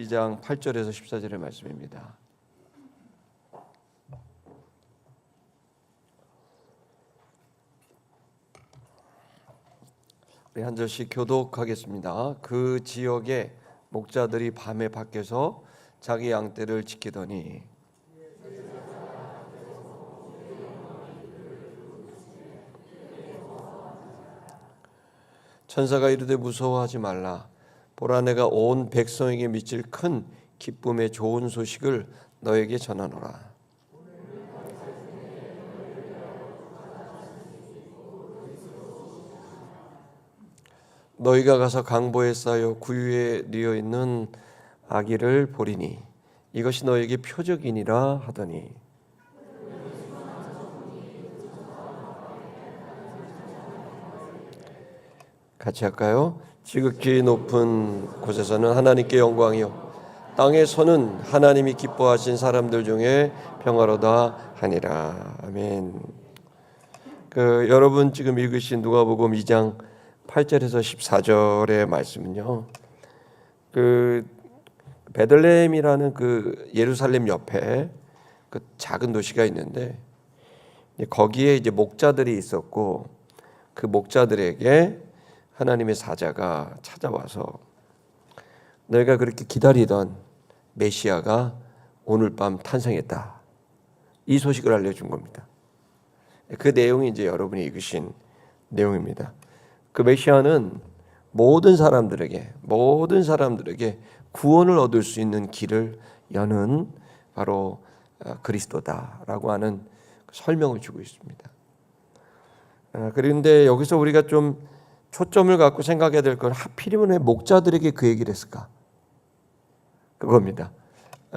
12장 8절에서 14절의 말씀입니다. 우리 한 절씩 교독하겠습니다. 그 지역의 목자들이 밤에 밖에서 자기 양떼를 지키더니 천사가 이르되 무서워하지 말라. 보라, 내가 온 백성에게 미칠 큰 기쁨의 좋은 소식을 너에게 전하노라. 너희가 가서 강보에 쌓여 구유에 뉘어 있는 아기를 보리니 이것이 너에게 표적이니라 하더니 같이 할까요? 지극히 높은 곳에서는 하나님께 영광이요 땅에서는 하나님이 기뻐하신 사람들 중에 평화로다 하니라. 아멘. 여러분 지금 읽으신 누가복음 2장 8절에서 14절의 말씀은요. 베들레헴이라는 예루살렘 옆에 작은 도시가 있는데 거기에 이제 목자들이 있었고 그 목자들에게 하나님의 사자가 찾아와서 너희가 그렇게 기다리던 메시아가 오늘 밤 탄생했다. 이 소식을 알려준 겁니다. 그 내용이 이제 여러분이 읽으신 내용입니다. 그 메시아는 모든 사람들에게 구원을 얻을 수 있는 길을 여는 바로 그리스도다라고 하는 설명을 주고 있습니다. 그런데 여기서 우리가 좀 초점을 갖고 생각해야 될 건 하필이면 왜 목자들에게 그 얘기를 했을까? 그겁니다.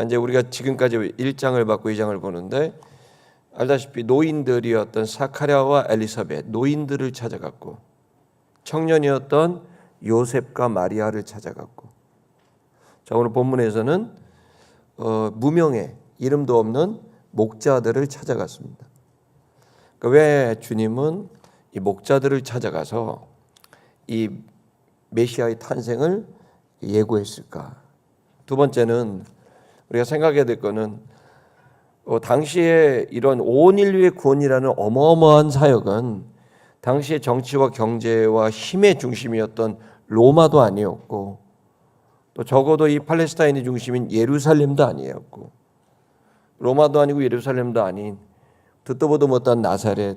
이제 우리가 지금까지 1장을 받고 2장을 보는데 알다시피 노인들이었던 사카랴와 엘리사벳, 노인들을 찾아갔고 청년이었던 요셉과 마리아를 찾아갔고 자, 오늘 본문에서는 무명의 이름도 없는 목자들을 찾아갔습니다. 그러니까 왜 주님은 이 목자들을 찾아가서 이 메시아의 탄생을 예고했을까? 두 번째는 우리가 생각해야 될 것은 당시에 이런 온 인류의 구원이라는 어마어마한 사역은 당시의 정치와 경제와 힘의 중심이었던 로마도 아니었고 또 적어도 이 팔레스타인의 중심인 예루살렘도 아니었고 로마도 아니고 예루살렘도 아닌 듣도 보도 못한 나사렛,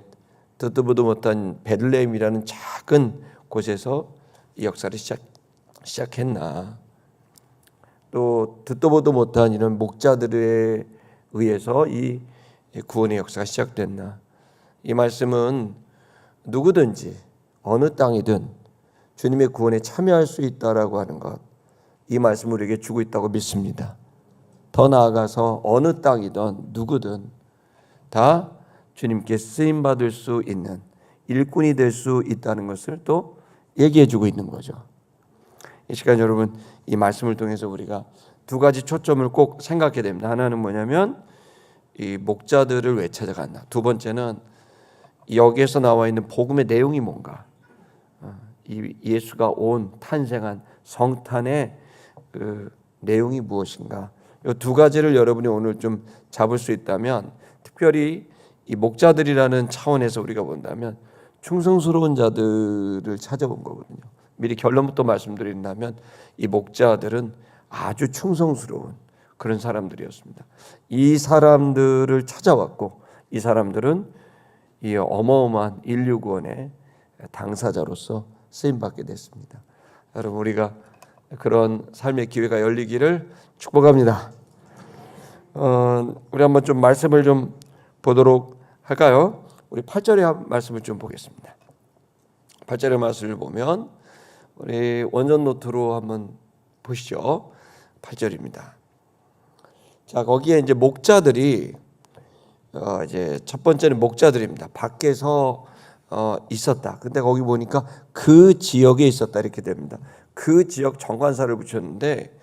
듣도 보도 못한 베들레헴이라는 작은 곳에서 이 역사를 시작했나. 또 듣도 보도 못한 이런 목자들에 의해서 이 구원의 역사가 시작됐나. 이 말씀은 누구든지 어느 땅이든 주님의 구원에 참여할 수 있다라고 하는 것, 이 말씀을 우리에게 주고 있다고 믿습니다. 더 나아가서 어느 땅이든 누구든 다 주님께 쓰임받을 수 있는 일꾼이 될 수 있다는 것을 또 얘기해 주고 있는 거죠. 이 시간 여러분 이 말씀을 통해서 우리가 두 가지 초점을 꼭 생각해야 됩니다. 하나는 뭐냐면 이 목자들을 왜 찾아갔나. 두 번째는 여기에서 나와 있는 복음의 내용이 뭔가. 이 예수가 탄생한 성탄의 그 내용이 무엇인가. 이 두 가지를 여러분이 오늘 좀 잡을 수 있다면 특별히 이 목자들이라는 차원에서 우리가 본다면 충성스러운 자들을 찾아본 거거든요. 미리 결론부터 말씀드린다면 이 목자들은 아주 충성스러운 그런 사람들이었습니다. 이 사람들을 찾아왔고 이 사람들은 이 어마어마한 인류 구원의 당사자로서 쓰임받게 됐습니다. 여러분 우리가 그런 삶의 기회가 열리기를 축복합니다. 우리 한번 좀 말씀을 좀 보도록 할까요? 우리 8절의 말씀을 좀 보겠습니다. 8절의 말씀을 보면 우리 원전 노트로 한번 보시죠. 8절입니다. 자, 거기에 이제 목자들이 이제 첫 번째는 목자들입니다. 밖에서 있었다. 근데 거기 보니까 그 지역에 있었다 이렇게 됩니다. 그 지역 정관사를 붙였는데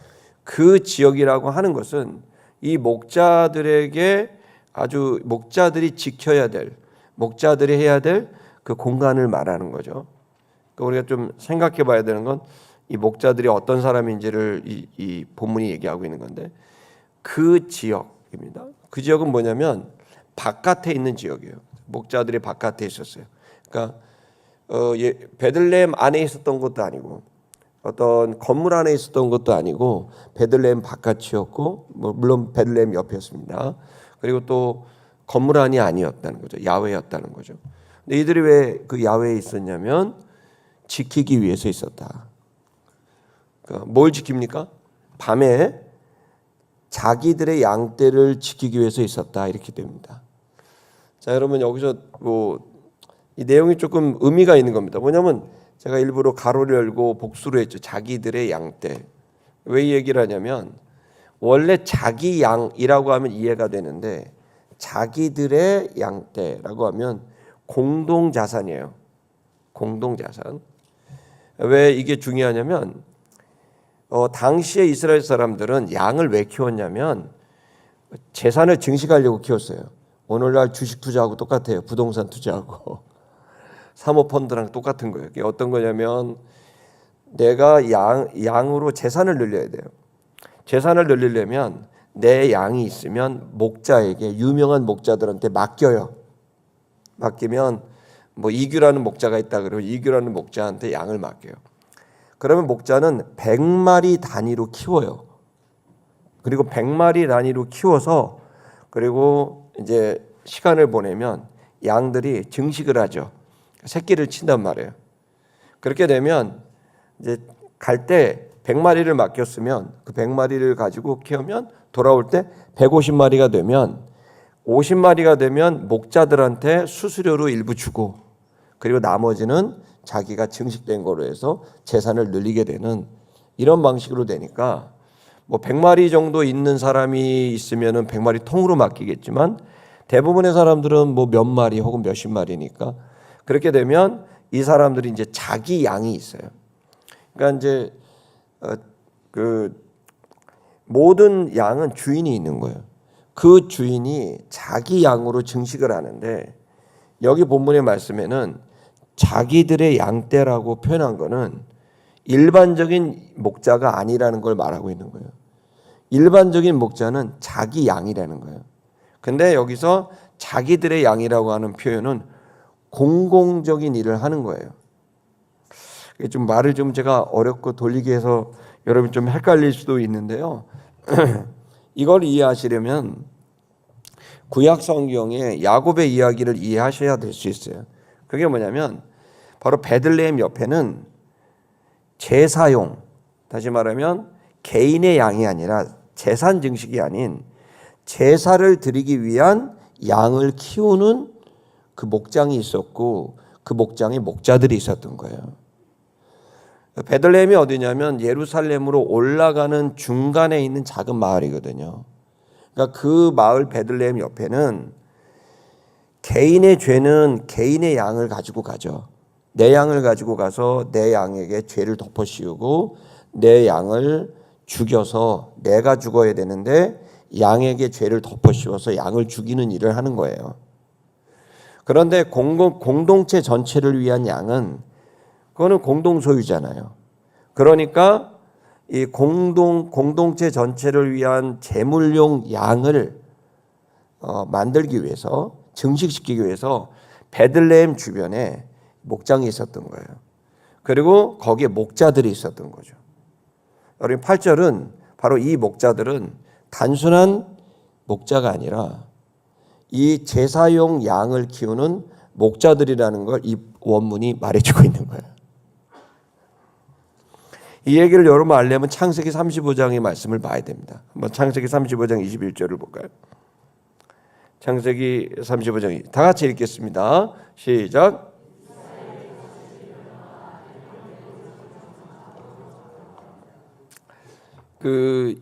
그 지역이라고 하는 것은 이 목자들에게 아주 목자들이 지켜야 될, 목자들이 해야 될 그 공간을 말하는 거죠. 그러니까 우리가 좀 생각해 봐야 되는 건 이 목자들이 어떤 사람인지를 이 본문이 얘기하고 있는 건데, 그 지역입니다. 그 지역은 뭐냐면 바깥에 있는 지역이에요. 목자들이 바깥에 있었어요. 그러니까 베들레헴 안에 있었던 것도 아니고 어떤 건물 안에 있었던 것도 아니고 베들레헴 바깥이었고, 물론 베들레헴 옆이었습니다. 그리고 또 건물 안이 아니었다는 거죠. 야외였다는 거죠. 근데 이들이 왜 그 야외에 있었냐면 지키기 위해서 있었다. 그러니까 뭘 지킵니까? 밤에 자기들의 양떼를 지키기 위해서 있었다, 이렇게 됩니다. 자, 여러분, 여기서 이 내용이 조금 의미가 있는 겁니다. 뭐냐면 제가 일부러 가로를 열고 복수를 했죠. 자기들의 양떼. 왜 이 얘기를 하냐면, 원래 자기 양이라고 하면 이해가 되는데 자기들의 양떼라고 하면 공동자산이에요. 공동자산. 왜 이게 중요하냐면, 당시에 이스라엘 사람들은 양을 왜 키웠냐면 재산을 증식하려고 키웠어요. 오늘날 주식 투자하고 똑같아요. 부동산 투자하고 사모펀드랑 똑같은 거예요. 이게 어떤 거냐면, 내가 양으로 재산을 늘려야 돼요. 재산을 늘리려면 내 양이 있으면 목자에게, 유명한 목자들한테 맡겨요. 맡기면 이규라는 목자가 있다 그러면 이규라는 목자한테 양을 맡겨요. 그러면 목자는 100마리 단위로 키워요. 그리고 100마리 단위로 키워서, 그리고 이제 시간을 보내면 양들이 증식을 하죠. 새끼를 친단 말이에요. 그렇게 되면 이제 갈 때 100마리를 맡겼으면 그 100마리를 가지고 키우면 돌아올 때 150마리가 되면, 50마리가 되면 목자들한테 수수료로 일부 주고, 그리고 나머지는 자기가 증식된 거로 해서 재산을 늘리게 되는 이런 방식으로 되니까, 100마리 정도 있는 사람이 있으면은 100마리 통으로 맡기겠지만 대부분의 사람들은 몇 마리 혹은 몇십 마리니까, 그렇게 되면 이 사람들이 이제 자기 양이 있어요. 그러니까 이제 모든 양은 주인이 있는 거예요. 그 주인이 자기 양으로 증식을 하는데, 여기 본문의 말씀에는 자기들의 양떼라고 표현한 거는 일반적인 목자가 아니라는 걸 말하고 있는 거예요. 일반적인 목자는 자기 양이라는 거예요. 근데 여기서 자기들의 양이라고 하는 표현은 공공적인 일을 하는 거예요. 좀 말을 좀 제가 어렵고 돌리게 해서 여러분 좀 헷갈릴 수도 있는데요. 이걸 이해하시려면 구약 성경의 야곱의 이야기를 이해하셔야 될 수 있어요. 그게 뭐냐면 바로 베들레헴 옆에는 제사용, 다시 말하면 개인의 양이 아니라 재산 증식이 아닌 제사를 드리기 위한 양을 키우는 그 목장이 있었고, 그 목장에 목자들이 있었던 거예요. 베들레헴이 어디냐면 예루살렘으로 올라가는 중간에 있는 작은 마을이거든요. 그러니까 그 마을 베들레헴 옆에는 개인의 죄는 개인의 양을 가지고 가죠. 내 양을 가지고 가서 내 양에게 죄를 덮어 씌우고, 내 양을 죽여서 내가 죽어야 되는데 양에게 죄를 덮어 씌워서 양을 죽이는 일을 하는 거예요. 그런데 공동체 전체를 위한 양은 그거는 공동 소유잖아요. 그러니까 이 공동체 전체를 위한 제물용 양을 만들기 위해서, 증식시키기 위해서 베들레헴 주변에 목장이 있었던 거예요. 그리고 거기에 목자들이 있었던 거죠. 여러분, 8절은 바로 이 목자들은 단순한 목자가 아니라 이 제사용 양을 키우는 목자들이라는 걸 이 원문이 말해주고 있는 거예요. 이 얘기를 여러분 알려면 창세기 35장의 말씀을 봐야 됩니다. 한번 창세기 35장 21절을 볼까요? 창세기 35장 다 같이 읽겠습니다. 시작.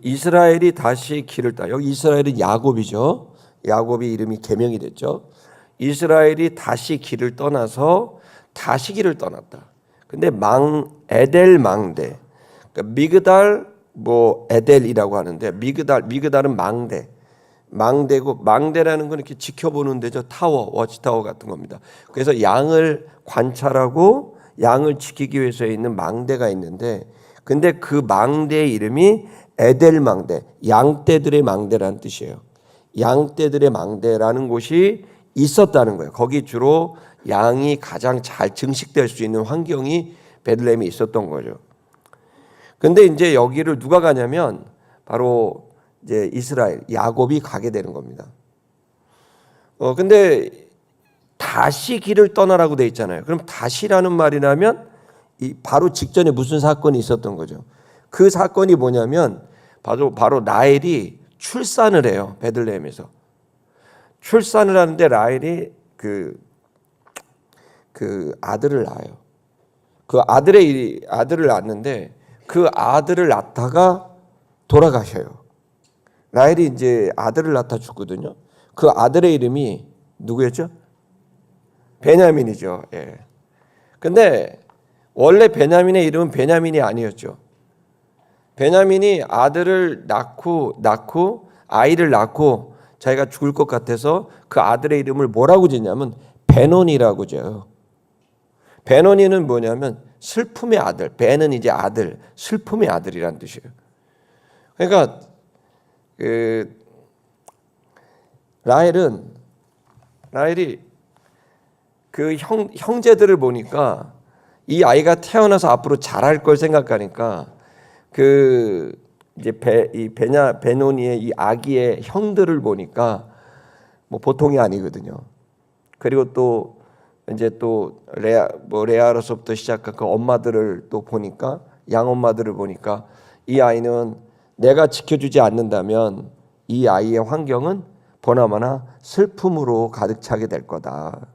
이스라엘이 다시 길을 따. 여기 이스라엘은 야곱이죠. 야곱이 이름이 개명이 됐죠. 이스라엘이 다시 길을 떠나서 다시 길을 떠났다. 근데 에델 망대, 그러니까 미그달 에델이라고 하는데, 미그달은 망대고 망대라는 건 이렇게 지켜보는 데죠. 타워, 워치타워 같은 겁니다. 그래서 양을 관찰하고 양을 지키기 위해서 있는 망대가 있는데, 근데 그 망대의 이름이 에델 망대, 양떼들의 망대라는 뜻이에요. 양떼들의 망대라는 곳이 있었다는 거예요. 거기 주로 양이 가장 잘 증식될 수 있는 환경이 베들레헴에 있었던 거죠. 근데 이제 여기를 누가 가냐면 바로 이제 이스라엘, 야곱이 가게 되는 겁니다. 근데 다시 길을 떠나라고 돼 있잖아요. 그럼 다시라는 말이라면 바로 직전에 무슨 사건이 있었던 거죠. 그 사건이 뭐냐면 바로 라헬이 출산을 해요. 베들레헴에서 출산을 하는데 라헬이 그 아들을 낳아요. 그 아들을 낳는데 그 아들을 낳다가 돌아가셔요. 라헬이 이제 아들을 낳다 죽거든요. 그 아들의 이름이 누구였죠? 베냐민이죠. 예. 근데 원래 베냐민의 이름은 베냐민이 아니었죠. 베냐민이 아들을 낳고 아이를 낳고 자기가 죽을 것 같아서 그 아들의 이름을 뭐라고 짓냐면 베노니라고 져요. 베노니는 뭐냐면 슬픔의 아들. 베는 이제 아들, 슬픔의 아들이란 뜻이에요. 그러니까 라헬이 그 형제들을 보니까 이 아이가 태어나서 앞으로 잘할 걸 생각하니까 이제 베노니의 이 아기의 형들을 보니까 뭐 보통이 아니거든요. 그리고 또 이제 또 레아로서부터 시작한 그 엄마들을 또 보니까 양엄마들을 보니까 이 아이는 내가 지켜주지 않는다면 이 아이의 환경은 보나마나 슬픔으로 가득 차게 될 거다.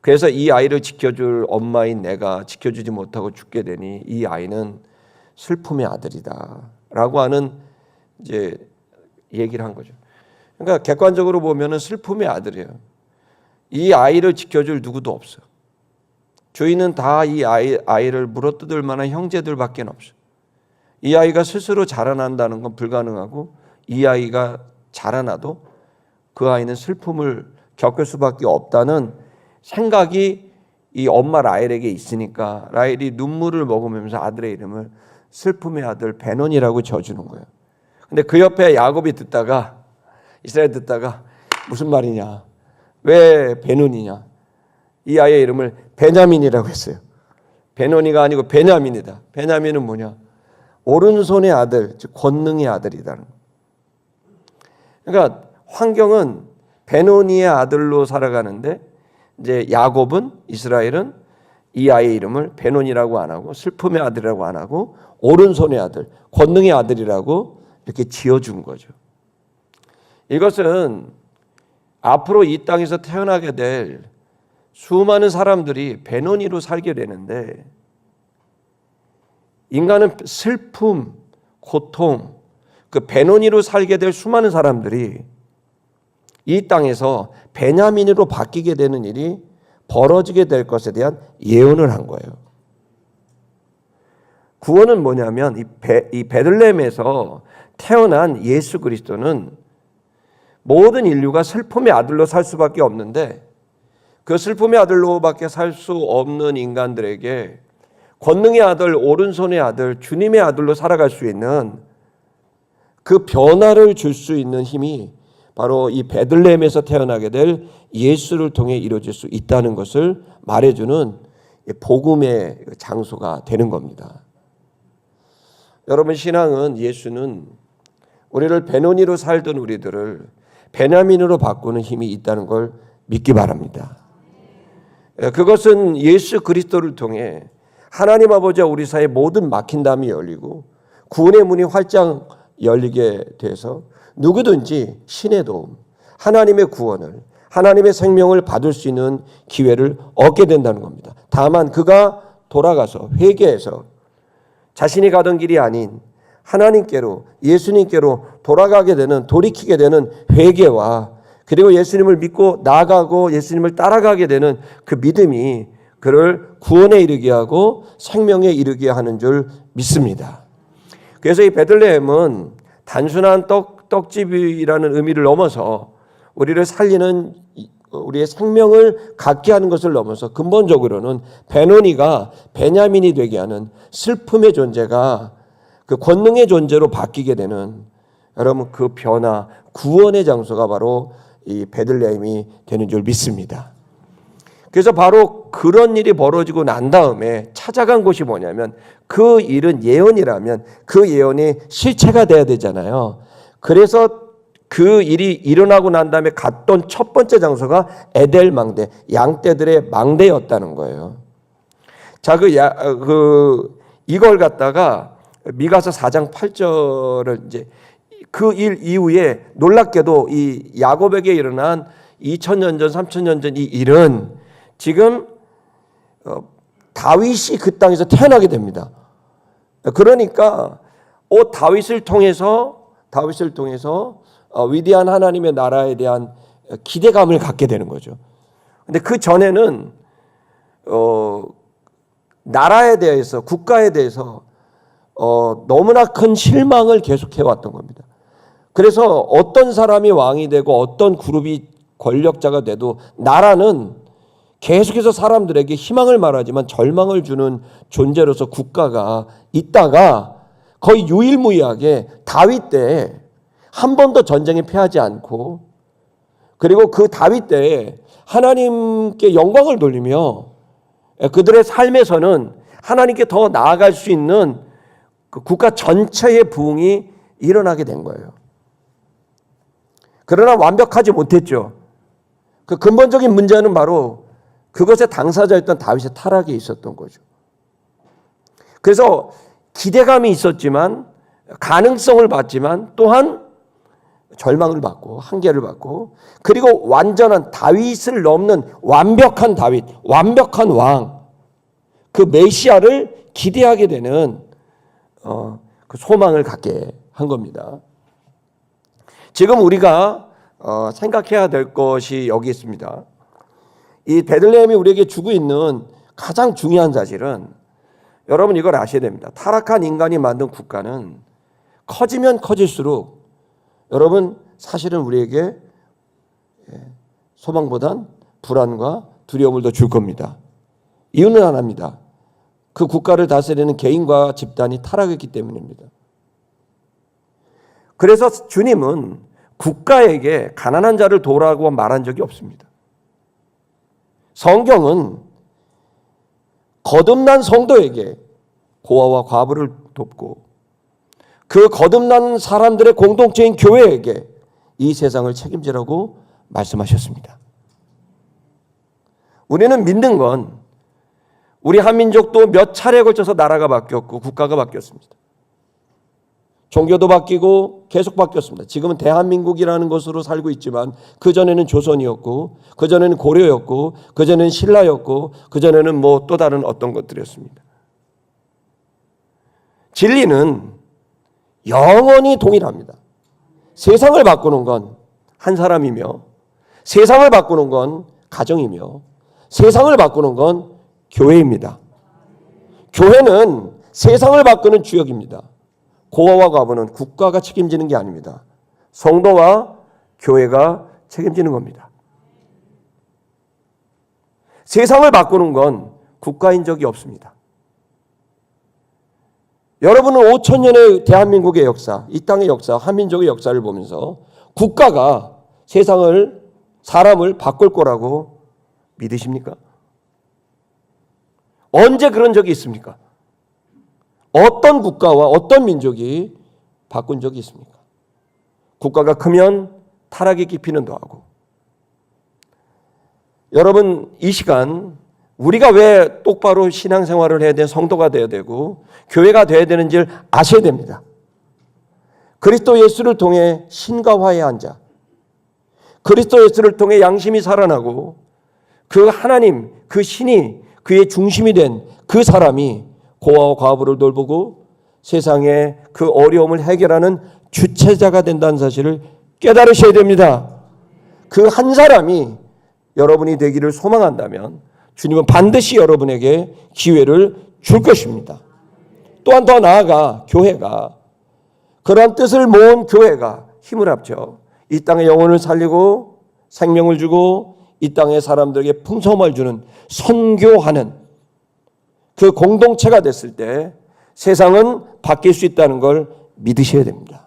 그래서 이 아이를 지켜줄 엄마인 내가 지켜주지 못하고 죽게 되니 이 아이는 슬픔의 아들이다라고 하는 이제 얘기를 한 거죠. 그러니까 객관적으로 보면은 슬픔의 아들이에요. 이 아이를 지켜줄 누구도 없어. 주인은 다 이 아이를 물어뜯을 만한 형제들밖에 없어. 이 아이가 스스로 자라난다는 건 불가능하고 이 아이가 자라나도 그 아이는 슬픔을 겪을 수밖에 없다는 생각이 이 엄마 라헬에게 있으니까 라헬이 눈물을 머금으면서 아들의 이름을 슬픔의 아들 베논이라고 지어주는 거예요. 근데 그 옆에 야곱이 이스라엘 듣다가 무슨 말이냐? 왜 베논이냐? 이 아이의 이름을 베냐민이라고 했어요. 베논이가 아니고 베냐민이다. 베냐민은 뭐냐? 오른손의 아들, 즉 권능의 아들이다. 그러니까 환경은 베논이의 아들로 살아가는데 이제 야곱은 이스라엘은 이 아이의 이름을 베논이라고 안 하고 슬픔의 아들이라고 안 하고 오른손의 아들, 권능의 아들이라고 이렇게 지어준 거죠. 이것은 앞으로 이 땅에서 태어나게 될 수많은 사람들이 베논이로 살게 되는데 인간은 슬픔, 고통, 그 베논이로 살게 될 수많은 사람들이 이 땅에서 베냐민으로 바뀌게 되는 일이 벌어지게 될 것에 대한 예언을 한 거예요. 구원은 뭐냐면 이 베들레헴에서 태어난 예수 그리스도는 모든 인류가 슬픔의 아들로 살 수밖에 없는데 그 슬픔의 아들로밖에 살 수 없는 인간들에게 권능의 아들, 오른손의 아들, 주님의 아들로 살아갈 수 있는 그 변화를 줄 수 있는 힘이 바로 이 베들레헴에서 태어나게 될 예수를 통해 이루어질 수 있다는 것을 말해주는 복음의 장소가 되는 겁니다. 여러분, 신앙은 예수는 우리를 베노니로 살던 우리들을 베냐민으로 바꾸는 힘이 있다는 걸 믿기 바랍니다. 그것은 예수 그리스도를 통해 하나님 아버지와 우리 사이의 모든 막힌 담이 열리고 구원의 문이 활짝 열리게 돼서 누구든지 신의 도움, 하나님의 구원을, 하나님의 생명을 받을 수 있는 기회를 얻게 된다는 겁니다. 다만 그가 돌아가서 회개해서 자신이 가던 길이 아닌 하나님께로, 예수님께로 돌아가게 되는, 돌이키게 되는 회개와 그리고 예수님을 믿고 나아가고 예수님을 따라가게 되는 그 믿음이 그를 구원에 이르게 하고 생명에 이르게 하는 줄 믿습니다. 그래서 이 베들레헴은 단순한 떡집이라는 의미를 넘어서 우리를 살리는 우리의 생명을 갖게 하는 것을 넘어서 근본적으로는 베노니가 베냐민이 되게 하는 슬픔의 존재가 그 권능의 존재로 바뀌게 되는, 여러분, 그 변화, 구원의 장소가 바로 이 베들레헴이 되는 줄 믿습니다. 그래서 바로 그런 일이 벌어지고 난 다음에 찾아간 곳이 뭐냐면, 그 일은 예언이라면 그 예언이 실체가 돼야 되잖아요. 그래서 그 일이 일어나고 난 다음에 갔던 첫 번째 장소가 에델 망대, 양떼들의 망대였다는 거예요. 자, 이걸 갖다가 미가서 4장 8절을 이제 그 일 이후에 놀랍게도 이 야곱에게 일어난 2000년 전, 3000년 전 이 일은 지금 다윗이 그 땅에서 태어나게 됩니다. 그러니까 다윗을 통해서 위대한 하나님의 나라에 대한 기대감을 갖게 되는 거죠. 근데 그 전에는 나라에 대해서, 국가에 대해서 너무나 큰 실망을 계속해 왔던 겁니다. 그래서 어떤 사람이 왕이 되고 어떤 그룹이 권력자가 돼도 나라는 계속해서 사람들에게 희망을 말하지만 절망을 주는 존재로서 국가가 있다가 거의 유일무이하게 다윗 때에 한 번도 전쟁에 패하지 않고, 그리고 그 다윗 때에 하나님께 영광을 돌리며 그들의 삶에서는 하나님께 더 나아갈 수 있는 그 국가 전체의 부흥이 일어나게 된 거예요. 그러나 완벽하지 못했죠. 그 근본적인 문제는 바로 그것의 당사자였던 다윗의 타락이 있었던 거죠. 그래서 기대감이 있었지만, 가능성을 봤지만 또한 절망을 받고 한계를 받고, 그리고 완전한 다윗을 넘는 완벽한 다윗, 완벽한 왕, 그 메시아를 기대하게 되는 그 소망을 갖게 한 겁니다. 지금 우리가 생각해야 될 것이 여기 있습니다. 이 베들레헴이 우리에게 주고 있는 가장 중요한 사실은, 여러분 이걸 아셔야 됩니다. 타락한 인간이 만든 국가는 커지면 커질수록 여러분 사실은 우리에게 소망보단 불안과 두려움을 더 줄 겁니다. 이유는 하나입니다. 그 국가를 다스리는 개인과 집단이 타락했기 때문입니다. 그래서 주님은 국가에게 가난한 자를 도우라고 말한 적이 없습니다. 성경은 거듭난 성도에게 고아와 과부를 돕고, 그 거듭난 사람들의 공동체인 교회에게 이 세상을 책임지라고 말씀하셨습니다. 우리는 믿는 건 우리 한민족도 몇 차례에 걸쳐서 나라가 바뀌었고 국가가 바뀌었습니다. 종교도 바뀌고 계속 바뀌었습니다. 지금은 대한민국이라는 것으로 살고 있지만 그전에는 조선이었고, 그전에는 고려였고, 그전에는 신라였고, 그전에는 뭐 또 다른 어떤 것들이었습니다. 진리는 영원히 동일합니다. 세상을 바꾸는 건 한 사람이며, 세상을 바꾸는 건 가정이며, 세상을 바꾸는 건 교회입니다. 교회는 세상을 바꾸는 주역입니다. 고아와 과부는 국가가 책임지는 게 아닙니다. 성도와 교회가 책임지는 겁니다. 세상을 바꾸는 건 국가인 적이 없습니다. 여러분은 5,000년의 대한민국의 역사, 이 땅의 역사, 한민족의 역사를 보면서 국가가 세상을, 사람을 바꿀 거라고 믿으십니까? 언제 그런 적이 있습니까? 어떤 국가와 어떤 민족이 바꾼 적이 있습니까? 국가가 크면 타락이 깊이는 더하고. 여러분, 이 시간 우리가 왜 똑바로 신앙생활을 해야 되는 성도가 되어야 되고 교회가 되어야 되는지를 아셔야 됩니다. 그리스도 예수를 통해 신과 화해한 자, 그리스도 예수를 통해 양심이 살아나고 그 하나님, 그 신이 그의 중심이 된 그 사람이 고아와 과부를 돌보고 세상의 그 어려움을 해결하는 주체자가 된다는 사실을 깨달으셔야 됩니다. 그 한 사람이 여러분이 되기를 소망한다면 주님은 반드시 여러분에게 기회를 줄 것입니다. 또한 더 나아가 교회가, 그러한 뜻을 모은 교회가 힘을 합쳐 이 땅의 영혼을 살리고 생명을 주고 이 땅의 사람들에게 풍성함을 주는 선교하는 그 공동체가 됐을 때 세상은 바뀔 수 있다는 걸 믿으셔야 됩니다.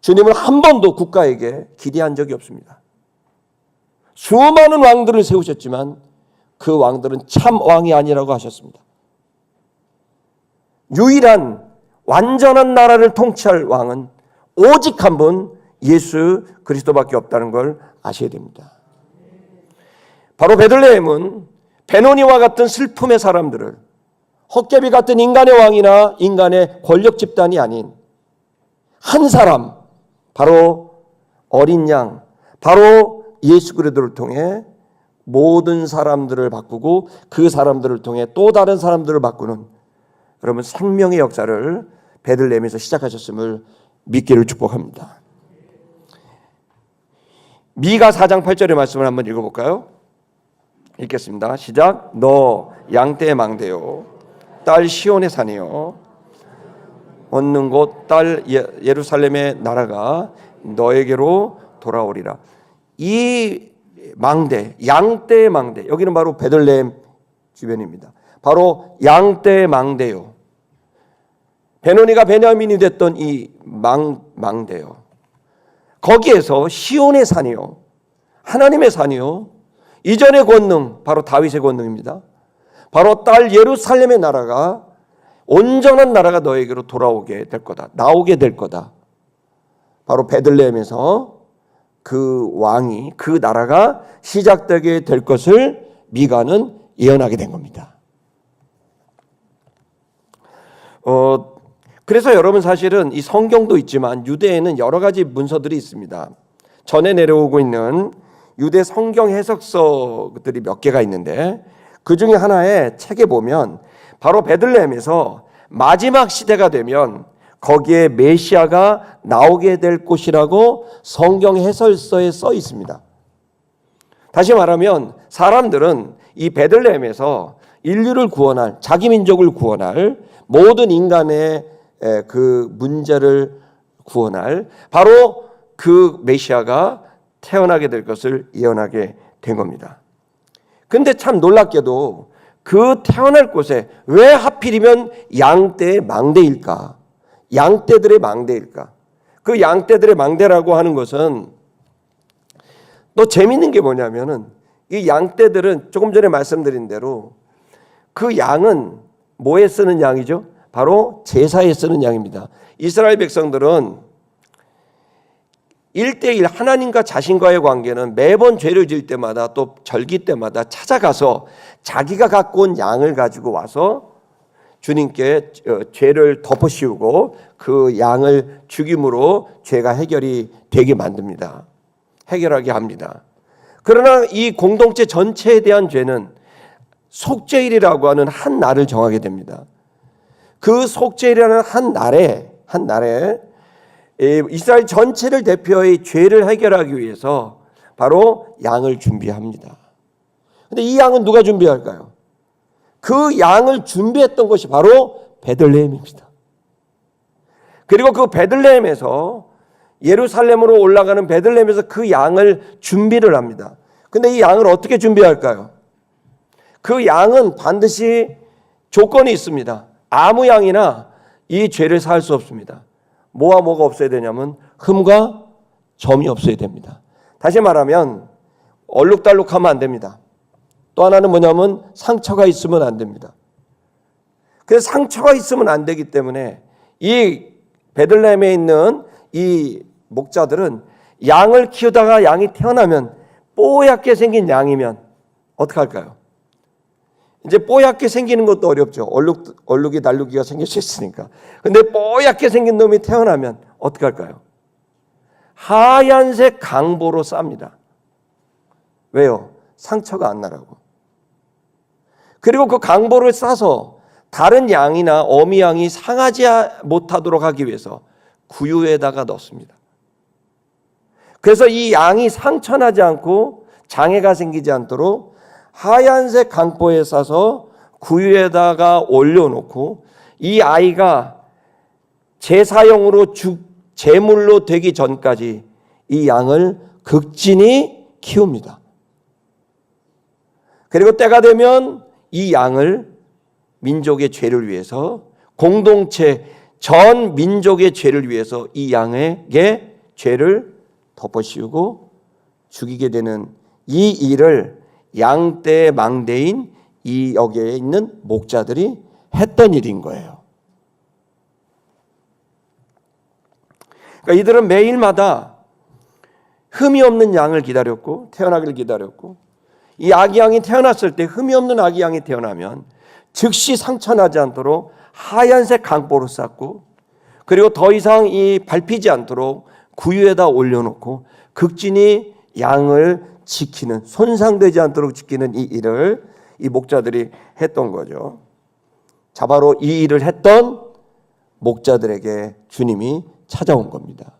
주님은 한 번도 국가에게 기대한 적이 없습니다. 수많은 왕들을 세우셨지만 그 왕들은 참 왕이 아니라고 하셨습니다. 유일한 완전한 나라를 통치할 왕은 오직 한 분 예수 그리스도밖에 없다는 걸 아셔야 됩니다. 바로 베들레헴은 베노니와 같은 슬픔의 사람들을 헛개비 같은 인간의 왕이나 인간의 권력 집단이 아닌 한 사람, 바로 어린 양, 바로 예수 그리스도를 통해 모든 사람들을 바꾸고 그 사람들을 통해 또 다른 사람들을 바꾸는 여러분 생명의 역사를 베들레헴에서 시작하셨음을 믿기를 축복합니다. 미가 4장 8절의 말씀을 한번 읽어볼까요? 읽겠습니다. 시작. 너 양떼의 망대요 딸 시온의 산이요 얻는 곳 딸 예루살렘의 나라가 너에게로 돌아오리라. 이 망대, 양떼의 망대, 여기는 바로 베들레헴 주변입니다. 바로 양떼의 망대요. 베노니가 베냐민이 됐던 이 망대요. 거기에서 시온의 산이요, 하나님의 산이요, 이전의 권능, 바로 다윗의 권능입니다. 바로 딸 예루살렘의 나라가 온전한 나라가 너에게로 돌아오게 될 거다. 나오게 될 거다. 바로 베들레헴에서 그 왕이, 그 나라가 시작되게 될 것을 미가는 예언하게 된 겁니다. 그래서 여러분 사실은 이 성경도 있지만 유대에는 여러 가지 문서들이 있습니다. 전에 내려오고 있는 유대 성경 해석서들이 몇 개가 있는데 그 중에 하나의 책에 보면 바로 베들레헴에서 마지막 시대가 되면 거기에 메시아가 나오게 될 곳이라고 성경 해설서에 써 있습니다. 다시 말하면 사람들은 이 베들레헴에서 인류를 구원할, 자기 민족을 구원할, 모든 인간의 그 문제를 구원할 바로 그 메시아가 태어나게 될 것을 예언하게 된 겁니다. 근데 참 놀랍게도 그 태어날 곳에 왜 하필이면 양떼의 망대일까? 양떼들의 망대일까? 그 양떼들의 망대라고 하는 것은 또 재밌는 게 뭐냐면은 이 양떼들은 조금 전에 말씀드린 대로 그 양은 뭐에 쓰는 양이죠? 바로 제사에 쓰는 양입니다. 이스라엘 백성들은 1대1 하나님과 자신과의 관계는 매번 죄를 지을 때마다 또 절기 때마다 찾아가서 자기가 갖고 온 양을 가지고 와서 주님께 죄를 덮어씌우고 그 양을 죽임으로 죄가 해결이 되게 만듭니다. 해결하게 합니다. 그러나 이 공동체 전체에 대한 죄는 속죄일이라고 하는 한 날을 정하게 됩니다. 그 속죄일이라는 한 날에 이스라엘 전체를 대표해 죄를 해결하기 위해서 바로 양을 준비합니다. 그런데 이 양은 누가 준비할까요? 그 양을 준비했던 것이 바로 베들레헴입니다. 그리고 그 베들레헴에서 예루살렘으로 올라가는 베들레헴에서 그 양을 준비를 합니다. 그런데 이 양을 어떻게 준비할까요? 그 양은 반드시 조건이 있습니다. 아무 양이나 이 죄를 사할 수 없습니다. 뭐가 없어야 되냐면 흠과 점이 없어야 됩니다. 다시 말하면 얼룩달룩하면 안 됩니다. 또 하나는 뭐냐면 상처가 있으면 안 됩니다. 그래서 상처가 있으면 안 되기 때문에 이 베들레헴에 있는 이 목자들은 양을 키우다가 양이 태어나면 뽀얗게 생긴 양이면 어떻게 할까요? 이제 뽀얗게 생기는 것도 어렵죠. 얼룩이 날룩이가 생길 수 있으니까. 근데 뽀얗게 생긴 놈이 태어나면 어떻게 할까요? 하얀색 강보로 쌉니다. 왜요? 상처가 안 나라고. 그리고 그 강보를 싸서 다른 양이나 어미 양이 상하지 못하도록 하기 위해서 구유에다가 넣습니다. 그래서 이 양이 상처나지 않고 장애가 생기지 않도록 하얀색 강보에 싸서 구유에다가 올려놓고 이 아이가 제사용으로 제물로 되기 전까지 이 양을 극진히 키웁니다. 그리고 때가 되면 이 양을 민족의 죄를 위해서, 공동체 전 민족의 죄를 위해서 이 양에게 죄를 덮어씌우고 죽이게 되는 이 일을 양떼의 망대인 이 여기에 있는 목자들이 했던 일인 거예요. 그러니까 이들은 매일마다 흠이 없는 양을 기다렸고, 태어나기를 기다렸고, 이 아기 양이 태어났을 때 흠이 없는 아기 양이 태어나면 즉시 상처나지 않도록 하얀색 강보로 쌌고, 그리고 더 이상 이 밟히지 않도록 구유에다 올려놓고 극진히 양을 지키는, 손상되지 않도록 지키는 이 일을 이 목자들이 했던 거죠. 자, 바로 이 일을 했던 목자들에게 주님이 찾아온 겁니다.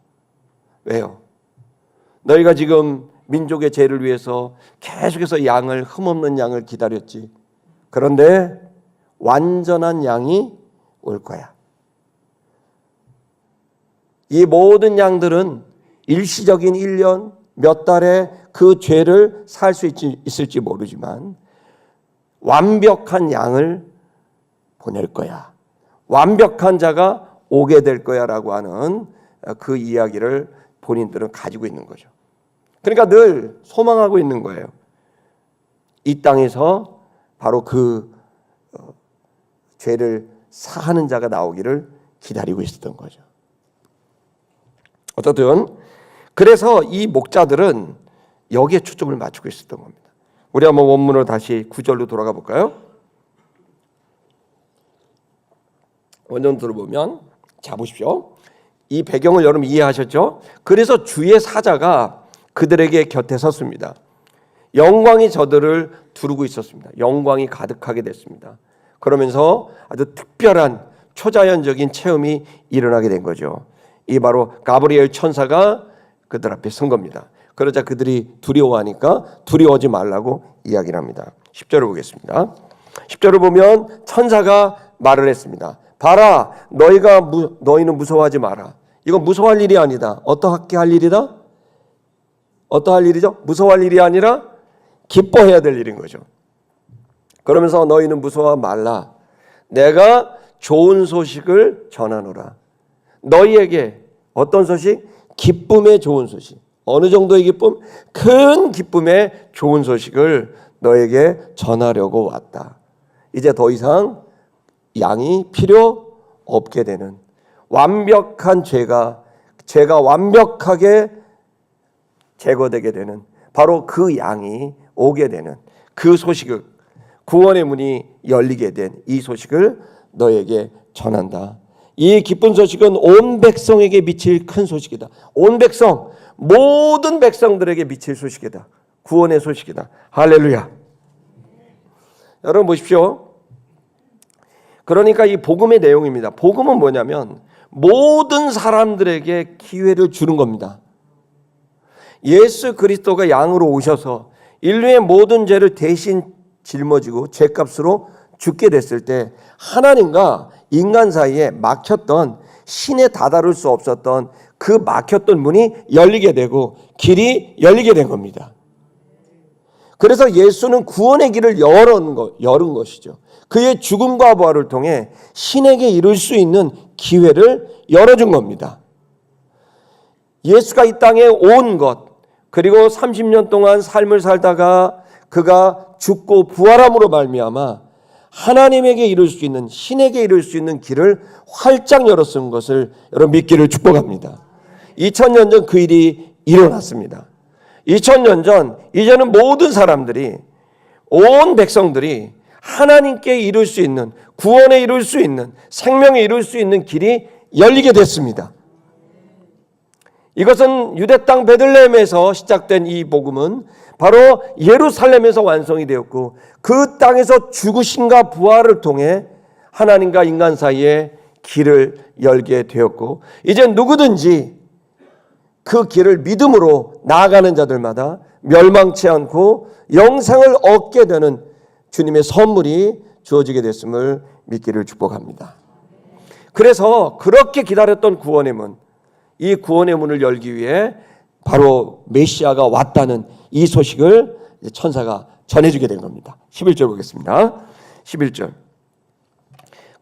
왜요? 너희가 지금 민족의 죄를 위해서 계속해서 양을, 흠없는 양을 기다렸지. 그런데 완전한 양이 올 거야. 이 모든 양들은 일시적인 1년, 몇 달에 그 죄를 살 수 있을지 모르지만 완벽한 양을 보낼 거야. 완벽한 자가 오게 될 거야라고 하는 그 이야기를 본인들은 가지고 있는 거죠. 그러니까 늘 소망하고 있는 거예요. 이 땅에서 바로 그 죄를 사하는 자가 나오기를 기다리고 있었던 거죠. 어쨌든 그래서 이 목자들은 여기에 초점을 맞추고 있었던 겁니다. 우리 한번 원문으로 다시 9절로 돌아가 볼까요? 원전 들어보면, 자 보십시오. 이 배경을 여러분 이해하셨죠? 그래서 주의 사자가 그들에게 곁에 섰습니다. 영광이 저들을 두르고 있었습니다. 영광이 가득하게 됐습니다. 그러면서 아주 특별한 초자연적인 체험이 일어나게 된 거죠. 이 바로 가브리엘 천사가 그들 앞에 선 겁니다. 그러자 그들이 두려워하니까 두려워하지 말라고 이야기를 합니다. 10절을 보겠습니다. 10절을 보면 천사가 말을 했습니다. 봐라, 너희는 무서워하지 마라. 이건 무서워할 일이 아니다. 어떻게 할 일이다? 어떠할 일이죠? 무서워할 일이 아니라 기뻐해야 될 일인 거죠. 그러면서 너희는 무서워하지 말라. 내가 좋은 소식을 전하노라. 너희에게 어떤 소식? 기쁨의 좋은 소식. 어느 정도의 기쁨? 큰 기쁨의 좋은 소식을 너에게 전하려고 왔다. 이제 더 이상 양이 필요 없게 되는 완벽한 죄가 완벽하게 제거되게 되는 바로 그 양이 오게 되는 그 소식을, 구원의 문이 열리게 된 이 소식을 너에게 전한다. 이 기쁜 소식은 온 백성에게 미칠 큰 소식이다. 온 백성, 모든 백성들에게 미칠 소식이다. 구원의 소식이다. 할렐루야. 여러분 보십시오. 그러니까 이 복음의 내용입니다. 복음은 뭐냐면 모든 사람들에게 기회를 주는 겁니다. 예수 그리스도가 양으로 오셔서 인류의 모든 죄를 대신 짊어지고 죄값으로 죽게 됐을 때 하나님과 인간 사이에 막혔던, 신에 다다를 수 없었던 그 막혔던 문이 열리게 되고 길이 열리게 된 겁니다. 그래서 예수는 구원의 길을 열은 것이죠. 그의 죽음과 부활을 통해 신에게 이룰 수 있는 기회를 열어준 겁니다. 예수가 이 땅에 온 것, 그리고 30년 동안 삶을 살다가 그가 죽고 부활함으로 말미암아 하나님에게 이룰 수 있는, 신에게 이룰 수 있는 길을 활짝 열어쓴 것을 여러분 믿기를 축복합니다. 2000년 전 그 일이 일어났습니다. 2000년 전 이제는 모든 사람들이, 온 백성들이 하나님께 이룰 수 있는, 구원에 이룰 수 있는, 생명에 이룰 수 있는 길이 열리게 됐습니다. 이것은 유대 땅 베들레헴에서 시작된 이 복음은 바로 예루살렘에서 완성이 되었고, 그 땅에서 죽으심과 부활을 통해 하나님과 인간 사이에 길을 열게 되었고, 이제 누구든지 그 길을 믿음으로 나아가는 자들마다 멸망치 않고 영생을 얻게 되는 주님의 선물이 주어지게 됐음을 믿기를 축복합니다. 그래서 그렇게 기다렸던 구원의 문, 이 구원의 문을 열기 위해 바로 메시아가 왔다는 이 소식을 천사가 전해주게 된 겁니다. 11절 보겠습니다. 11절.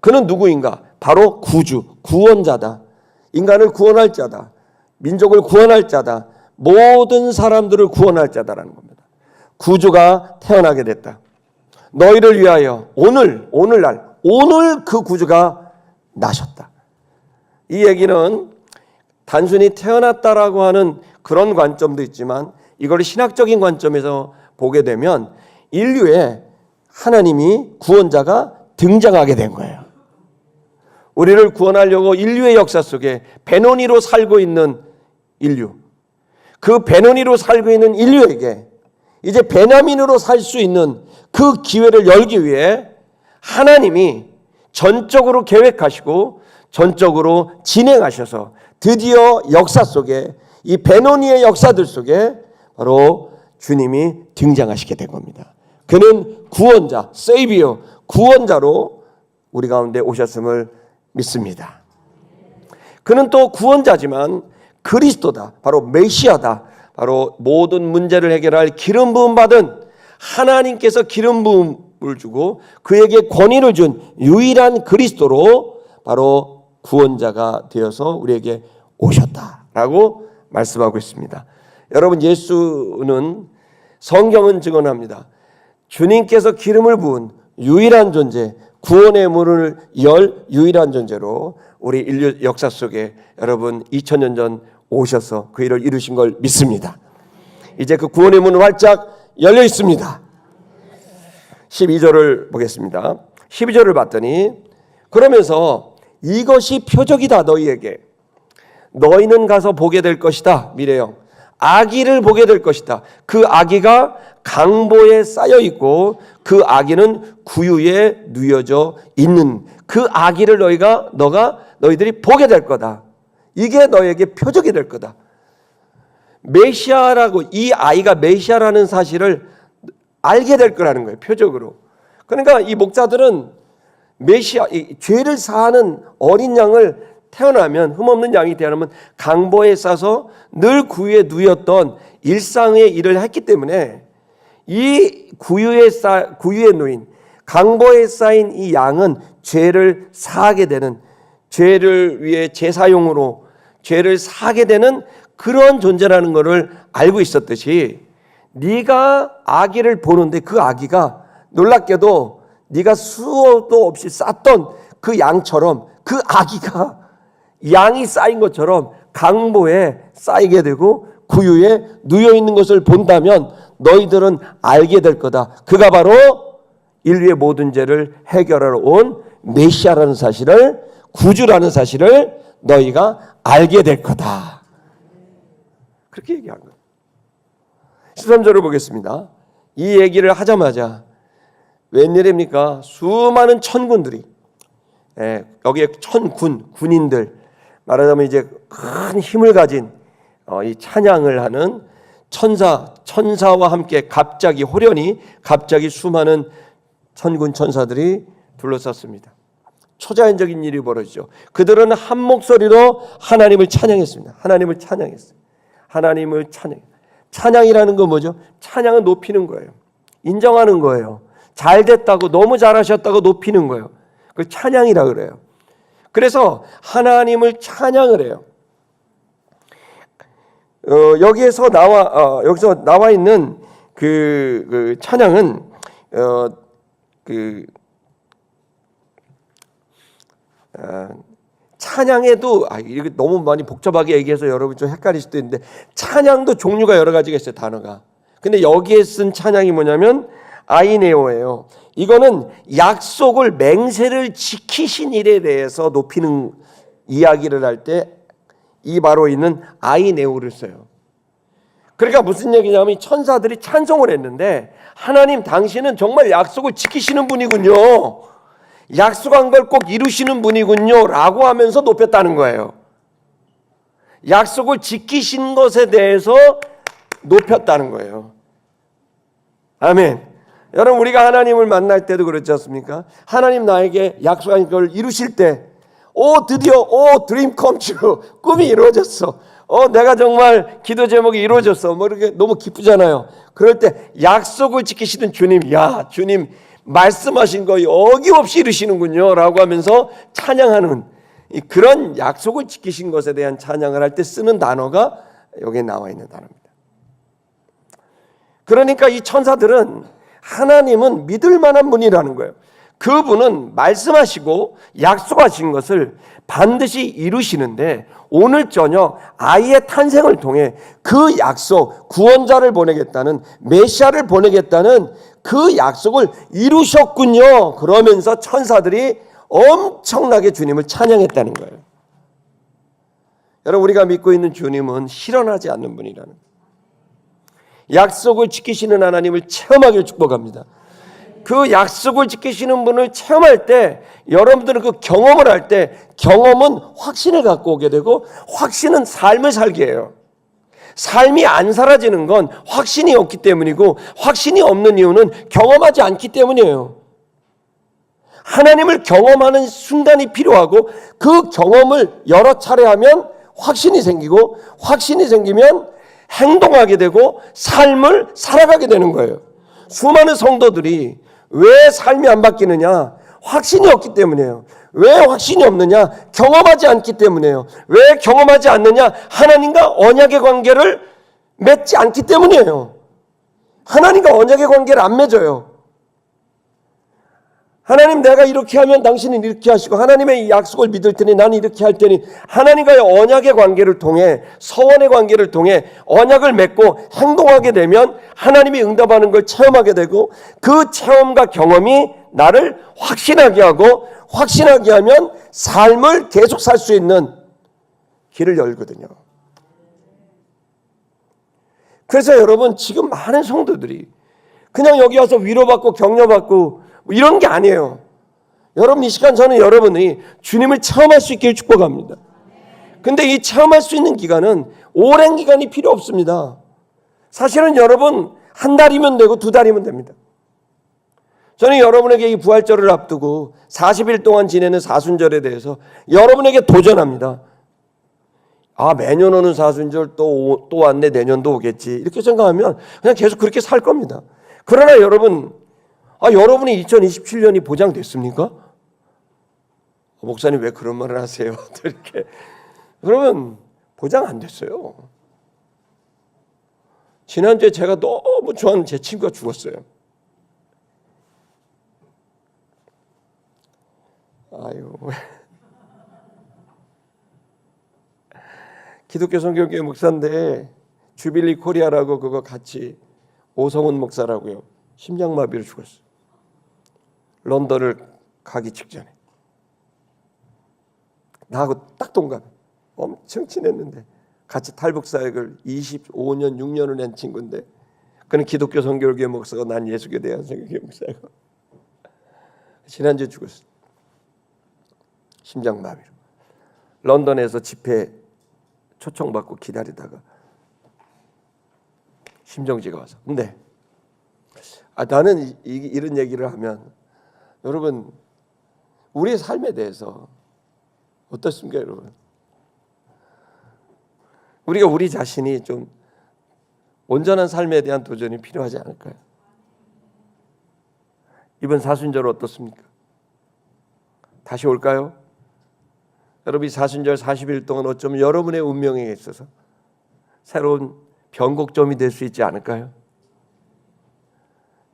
그는 누구인가? 바로 구주, 구원자다. 인간을 구원할 자다. 민족을 구원할 자다. 모든 사람들을 구원할 자다라는 겁니다. 구주가 태어나게 됐다. 너희를 위하여 오늘날 그 구주가 나셨다. 이 얘기는 단순히 태어났다라고 하는 그런 관점도 있지만 이걸 신학적인 관점에서 보게 되면 인류에 하나님이 구원자가 등장하게 된 거예요. 우리를 구원하려고 인류의 역사 속에 베노니로 살고 있는 인류, 그 베노니로 살고 있는 인류에게 이제 베냐민으로 살 수 있는 그 기회를 열기 위해 하나님이 전적으로 계획하시고 전적으로 진행하셔서 드디어 역사 속에 이 베노니의 역사들 속에 바로 주님이 등장하시게 된 겁니다. 그는 구원자, 세이비어, 구원자로 우리 가운데 오셨음을 믿습니다. 그는 또 구원자지만 그리스도다. 바로 메시아다. 바로 모든 문제를 해결할 기름 부음 받은 하나님께서 기름 부음을 주고 그에게 권위를 준 유일한 그리스도로 바로 구원자가 되어서 우리에게 오셨다라고 말씀하고 있습니다. 여러분, 예수는 성경은 증언합니다. 주님께서 기름을 부은 유일한 존재, 구원의 문을 열 유일한 존재로 우리 인류 역사 속에 여러분 2000년 전 오셔서 그 일을 이루신 걸 믿습니다. 이제 그 구원의 문은 활짝 열려 있습니다. 12절을 보겠습니다. 12절을 봤더니 그러면서 이것이 표적이다 너희에게. 너희는 가서 보게 될 것이다. 미래형. 아기를 보게 될 것이다. 그 아기가 강보에 쌓여 있고 그 아기는 구유에 누여져 있는 그 아기를 너희들이 보게 될 거다. 이게 너에게 표적이 될 거다. 메시아라고, 이 아이가 메시아라는 사실을 알게 될 거라는 거예요. 표적으로. 그러니까 이 목자들은 메시아, 이 죄를 사하는 어린 양을 태어나면, 흠없는 양이 태어나면 강보에 싸서 늘 구유에 누였던 일상의 일을 했기 때문에 이 구유에 누인 강보에 쌓인 이 양은 죄를 사하게 되는, 죄를 위해 제사용으로 죄를 사하게 되는 그런 존재라는 것을 알고 있었듯이 네가 아기를 보는데 그 아기가 놀랍게도 네가 수도 없이 쌌던 그 양처럼 그 아기가 양이 쌓인 것처럼 강보에 쌓이게 되고 구유에 누여 있는 것을 본다면 너희들은 알게 될 거다. 그가 바로 인류의 모든 죄를 해결하러 온 메시아라는 사실을, 구주라는 사실을 너희가 알게 될 거다. 그렇게 얘기한 거예요. 13절을 보겠습니다. 이 얘기를 하자마자 웬일입니까? 수많은 천군들이, 여기에 군인들, 말하자면 이제 큰 힘을 가진 이 찬양을 하는 천사와 함께 갑자기 수많은 천군 천사들이 둘러쌌습니다. 초자연적인 일이 벌어지죠. 그들은 한 목소리로 하나님을 찬양했습니다. 하나님을 찬양했어요. 하나님을 찬양이라는 건 뭐죠? 찬양은 높이는 거예요. 인정하는 거예요. 잘 됐다고, 너무 잘하셨다고 높이는 거예요. 그걸 찬양이라 그래요. 그래서 하나님을 찬양을 해요. 여기서 나와 있는 그 찬양은 찬양에도 이게 너무 많이 복잡하게 얘기해서 여러분 좀 헷갈릴 수도 있는데 찬양도 종류가 여러 가지가 있어요. 단어가. 근데 여기에 쓴 찬양이 뭐냐면 아이네오예요. 이거는 약속을, 맹세를 지키신 일에 대해서 높이는 이야기를 할 때 이 바로 있는 아이네오를 써요. 그러니까 무슨 얘기냐면 천사들이 찬송을 했는데 하나님 당신은 정말 약속을 지키시는 분이군요. 약속한 걸 꼭 이루시는 분이군요 라고 하면서 높였다는 거예요. 약속을 지키신 것에 대해서 높였다는 거예요. 아멘. 여러분, 우리가 하나님을 만날 때도 그렇지 않습니까? 하나님 나에게 약속한 걸 이루실 때 드디어 드림 컴 트루, 꿈이 이루어졌어. 내가 정말 기도 제목이 이루어졌어. 뭐 이렇게 너무 기쁘잖아요. 그럴 때 약속을 지키시는 주님, 야, 주님 말씀하신 거 어김없이 이루시는군요 라고 하면서 찬양하는, 그런 약속을 지키신 것에 대한 찬양을 할 때 쓰는 단어가 여기에 나와 있는 단어입니다. 그러니까 이 천사들은 하나님은 믿을 만한 분이라는 거예요. 그분은 말씀하시고 약속하신 것을 반드시 이루시는데, 오늘 저녁 아이의 탄생을 통해 그 약속, 구원자를 보내겠다는, 메시아를 보내겠다는 그 약속을 이루셨군요. 그러면서 천사들이 엄청나게 주님을 찬양했다는 거예요. 여러분, 우리가 믿고 있는 주님은 실현하지 않는 분이라는 거예요. 약속을 지키시는 하나님을 체험하기를 축복합니다. 그 약속을 지키시는 분을 체험할 때, 여러분들은 그 경험을 할 때, 경험은 확신을 갖고 오게 되고, 확신은 삶을 살게 해요. 삶이 안 사라지는 건 확신이 없기 때문이고, 확신이 없는 이유는 경험하지 않기 때문이에요. 하나님을 경험하는 순간이 필요하고, 그 경험을 여러 차례 하면 확신이 생기고, 확신이 생기면 행동하게 되고 삶을 살아가게 되는 거예요. 수많은 성도들이 왜 삶이 안 바뀌느냐? 확신이 없기 때문이에요. 왜 확신이 없느냐? 경험하지 않기 때문이에요. 왜 경험하지 않느냐? 하나님과 언약의 관계를 맺지 않기 때문이에요. 하나님과 언약의 관계를 안 맺어요. 하나님, 내가 이렇게 하면 당신은 이렇게 하시고, 하나님의 약속을 믿을 테니 나는 이렇게 할 테니, 하나님과의 언약의 관계를 통해, 서원의 관계를 통해 언약을 맺고 행동하게 되면 하나님이 응답하는 걸 체험하게 되고, 그 체험과 경험이 나를 확신하게 하고, 확신하게 하면 삶을 계속 살 수 있는 길을 열거든요. 그래서 여러분, 지금 많은 성도들이 그냥 여기 와서 위로받고 격려받고 뭐 이런 게 아니에요. 여러분, 이 시간 저는 여러분이 주님을 체험할 수 있기를 축복합니다. 근데 이 체험할 수 있는 기간은 오랜 기간이 필요 없습니다. 사실은 여러분, 한 달이면 되고 두 달이면 됩니다. 저는 여러분에게 이 부활절을 앞두고 40일 동안 지내는 사순절에 대해서 여러분에게 도전합니다. 매년 오는 사순절 또 왔네, 내년도 오겠지, 이렇게 생각하면 그냥 계속 그렇게 살 겁니다. 그러나 여러분, 여러분이 2027년이 보장됐습니까? 목사님 왜 그런 말을 하세요? 이렇게. 그러면 보장 안 됐어요. 지난주에 제가 너무 좋아하는 제 친구가 죽었어요. 아유. 기독교 성결교회 목사인데 주빌리 코리아라고 그거 같이, 오성훈 목사라고요. 심장마비로 죽었어요. 런던을 가기 직전에. 나하고 딱 동갑. 엄청 친했는데 같이 탈북사역을 25년 6년을 낸 친구인데, 그는 기독교 성결교회 목사고 난 예수교회 대한성결교회 목사고, 지난주에 죽었어요. 심장마비로. 런던에서 집회 초청받고 기다리다가 심정지가 와서. 근데 나는 이런 얘기를 하면, 여러분, 우리의 삶에 대해서 어떻습니까, 여러분? 우리가 우리 자신이 좀 온전한 삶에 대한 도전이 필요하지 않을까요? 이번 사순절 어떻습니까? 다시 올까요? 여러분, 이 사순절 40일 동안 어쩌면 여러분의 운명에 있어서 새로운 변곡점이 될 수 있지 않을까요?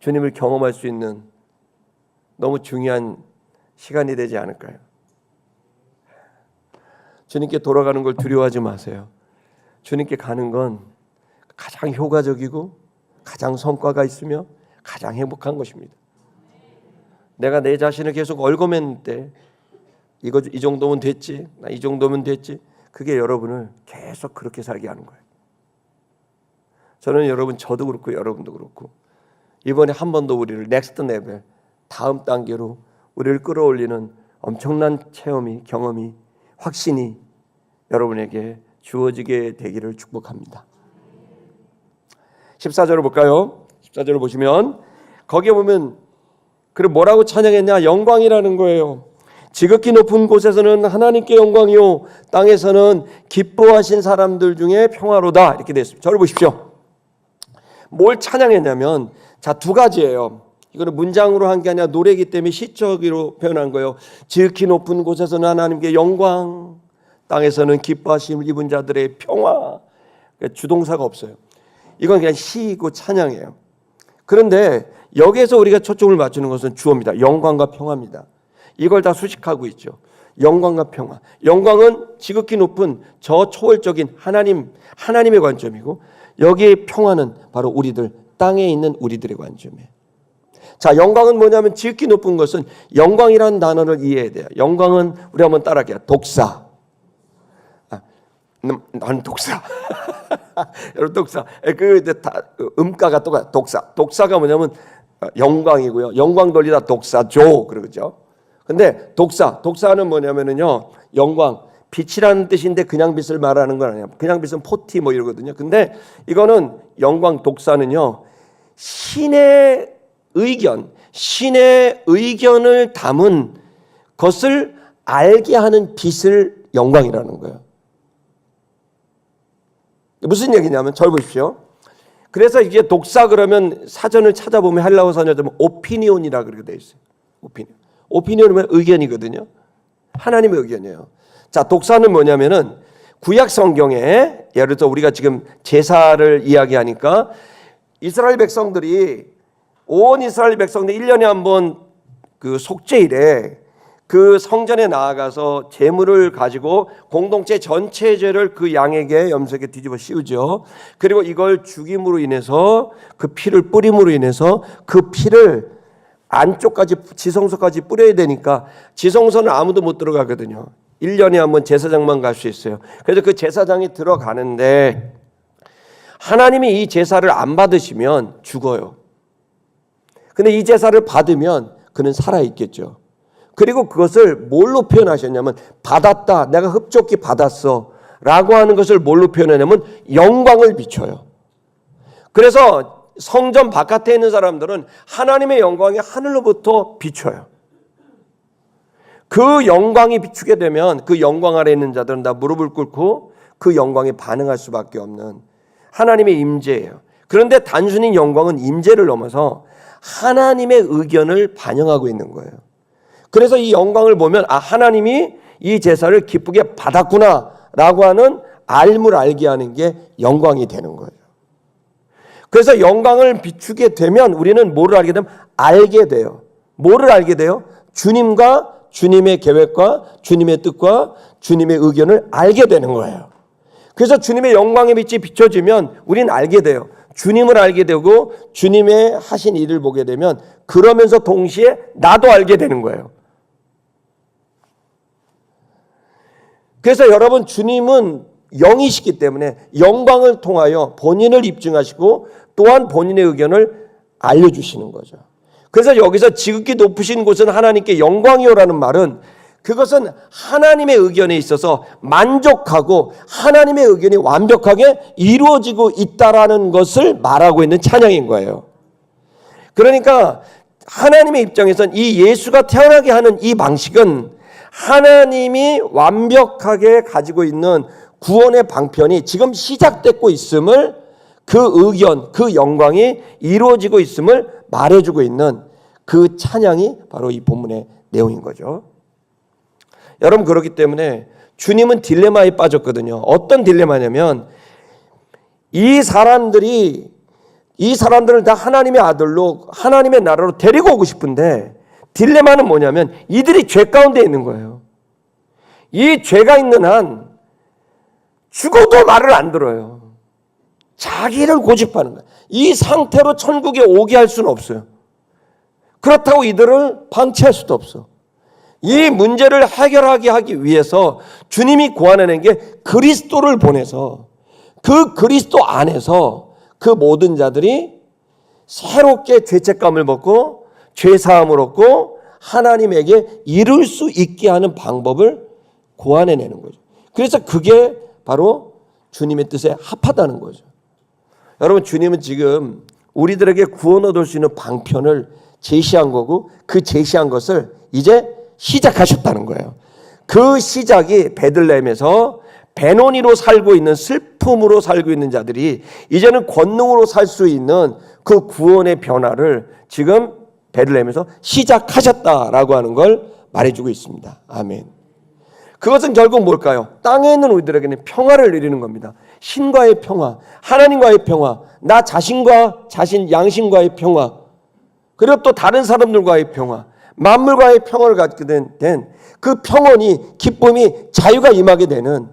주님을 경험할 수 있는 너무 중요한 시간이 되지 않을까요? 주님께 돌아가는 걸 두려워하지 마세요. 주님께 가는 건 가장 효과적이고 가장 성과가 있으며 가장 행복한 것입니다. 내가 내 자신을 계속 얽어맨 때, 이 정도면 됐지, 나 이 정도면 됐지, 그게 여러분을 계속 그렇게 살게 하는 거예요. 저는 여러분, 저도 그렇고 여러분도 그렇고, 이번에 한 번 더 우리를 넥스트 레벨, 다음 단계로 우리를 끌어올리는 엄청난 체험이, 경험이, 확신이 여러분에게 주어지게 되기를 축복합니다. 14절을 볼까요? 14절을 보시면 거기에 보면, 그리고 뭐라고 찬양했냐? 영광이라는 거예요. 지극히 높은 곳에서는 하나님께 영광이요 땅에서는 기뻐하신 사람들 중에 평화로다. 이렇게 되어 있습니다. 저를 보십시오. 뭘 찬양했냐면 자, 두 가지예요. 이거는 문장으로 한 게 아니라 노래이기 때문에 시적으로 표현한 거예요. 지극히 높은 곳에서는 하나님께 영광, 땅에서는 기뻐하심을 입은 자들의 평화. 주동사가 없어요. 이건 그냥 시이고 찬양이에요. 그런데 여기에서 우리가 초점을 맞추는 것은 주어입니다. 영광과 평화입니다. 이걸 다 수식하고 있죠. 영광과 평화. 영광은 지극히 높은 저 초월적인 하나님의 관점이고, 여기에 평화는 바로 우리들, 땅에 있는 우리들의 관점이에요. 자, 영광은 뭐냐면 지극히 높은 것은 영광이라는 단어를 이해해야 돼요. 영광은 우리 한번 따라할게요. 독사. 나는 독사. 여러분 독사. 음가가 똑같아. 독사. 독사가 뭐냐면 영광이고요. 영광 돌리다 독사죠. 그러죠. 근데 독사는 뭐냐면은요. 영광. 빛이라는 뜻인데 그냥 빛을 말하는 건 아니에요. 그냥 빛은 포티 뭐 이러거든요. 근데 이거는 영광 독사는요. 신의 의견을 담은 것을 알게 하는 빛을 영광이라는 거예요. 무슨 얘기냐면 잘 보십시오. 그래서 이게 독사 그러면 사전을 찾아보면 헬라어 사전에 오피니온이라 그렇게 돼 있어요. 오피니온은 의견이거든요. 하나님의 의견이에요. 자, 독사는 뭐냐면은 구약 성경에 예를 들어 우리가 지금 제사를 이야기하니까 이스라엘 백성들이 온 이스라엘 백성들이 1년에 한 번 그 속죄일에 그 성전에 나아가서 제물을 가지고 공동체 전체 죄를 그 양에게 염색에 뒤집어 씌우죠. 그리고 이걸 죽임으로 인해서 그 피를 뿌림으로 인해서 그 피를 안쪽까지 지성소까지 뿌려야 되니까 지성소는 아무도 못 들어가거든요. 1년에 한 번 제사장만 갈 수 있어요. 그래서 그 제사장이 들어가는데 하나님이 이 제사를 안 받으시면 죽어요. 근데 이 제사를 받으면 그는 살아있겠죠. 그리고 그것을 뭘로 표현하셨냐면 받았다, 내가 흡족히 받았어 라고 하는 것을 뭘로 표현하냐면 영광을 비춰요. 그래서 성전 바깥에 있는 사람들은 하나님의 영광이 하늘로부터 비춰요. 그 영광이 비추게 되면 그 영광 아래 있는 자들은 다 무릎을 꿇고 그 영광에 반응할 수밖에 없는 하나님의 임재예요. 그런데 단순히 영광은 임재를 넘어서 하나님의 의견을 반영하고 있는 거예요. 그래서 이 영광을 보면 하나님이 이 제사를 기쁘게 받았구나 라고 하는 알물 알게 하는 게 영광이 되는 거예요. 그래서 영광을 비추게 되면 우리는 뭐를 알게 되면 알게 돼요. 뭐를 알게 돼요? 주님과 주님의 계획과 주님의 뜻과 주님의 의견을 알게 되는 거예요. 그래서 주님의 영광의 빛이 비춰지면 우리는 알게 돼요. 주님을 알게 되고 주님의 하신 일을 보게 되면 그러면서 동시에 나도 알게 되는 거예요. 그래서 여러분 주님은 영이시기 때문에 영광을 통하여 본인을 입증하시고 또한 본인의 의견을 알려주시는 거죠. 그래서 여기서 지극히 높으신 곳은 하나님께 영광이요라는 말은 그것은 하나님의 의견에 있어서 만족하고 하나님의 의견이 완벽하게 이루어지고 있다라는 것을 말하고 있는 찬양인 거예요. 그러니까 하나님의 입장에서는 이 예수가 태어나게 하는 이 방식은 하나님이 완벽하게 가지고 있는 구원의 방편이 지금 시작되고 있음을 그 의견, 그 영광이 이루어지고 있음을 말해주고 있는 그 찬양이 바로 이 본문의 내용인 거죠. 여러분 그렇기 때문에 주님은 딜레마에 빠졌거든요. 어떤 딜레마냐면 이 사람들을 다 하나님의 아들로 하나님의 나라로 데리고 오고 싶은데 딜레마는 뭐냐면 이들이 죄 가운데 있는 거예요. 이 죄가 있는 한 죽어도 말을 안 들어요. 자기를 고집하는 거예요. 이 상태로 천국에 오게 할 수는 없어요. 그렇다고 이들을 방치할 수도 없어. 이 문제를 해결하게 하기 위해서 주님이 고안해낸 게 그리스도를 보내서 그 그리스도 안에서 그 모든 자들이 새롭게 죄책감을 벗고 죄사함을 얻고 하나님에게 이룰 수 있게 하는 방법을 고안해내는 거죠. 그래서 그게 바로 주님의 뜻에 합하다는 거죠. 여러분 주님은 지금 우리들에게 구원 얻을 수 있는 방편을 제시한 거고 그 제시한 것을 이제 시작하셨다는 거예요. 그 시작이 베들레헴에서 배노니로 살고 있는, 슬픔으로 살고 있는 자들이 이제는 권능으로 살 수 있는 그 구원의 변화를 지금 베들레헴에서 시작하셨다라고 하는 걸 말해주고 있습니다. 아멘. 그것은 결국 뭘까요? 땅에 있는 우리들에게는 평화를 누리는 겁니다. 신과의 평화, 하나님과의 평화, 나 자신과 양심과의 평화, 그리고 또 다른 사람들과의 평화, 만물과의 평화를 갖게 된 그 평온이, 기쁨이, 자유가 임하게 되는,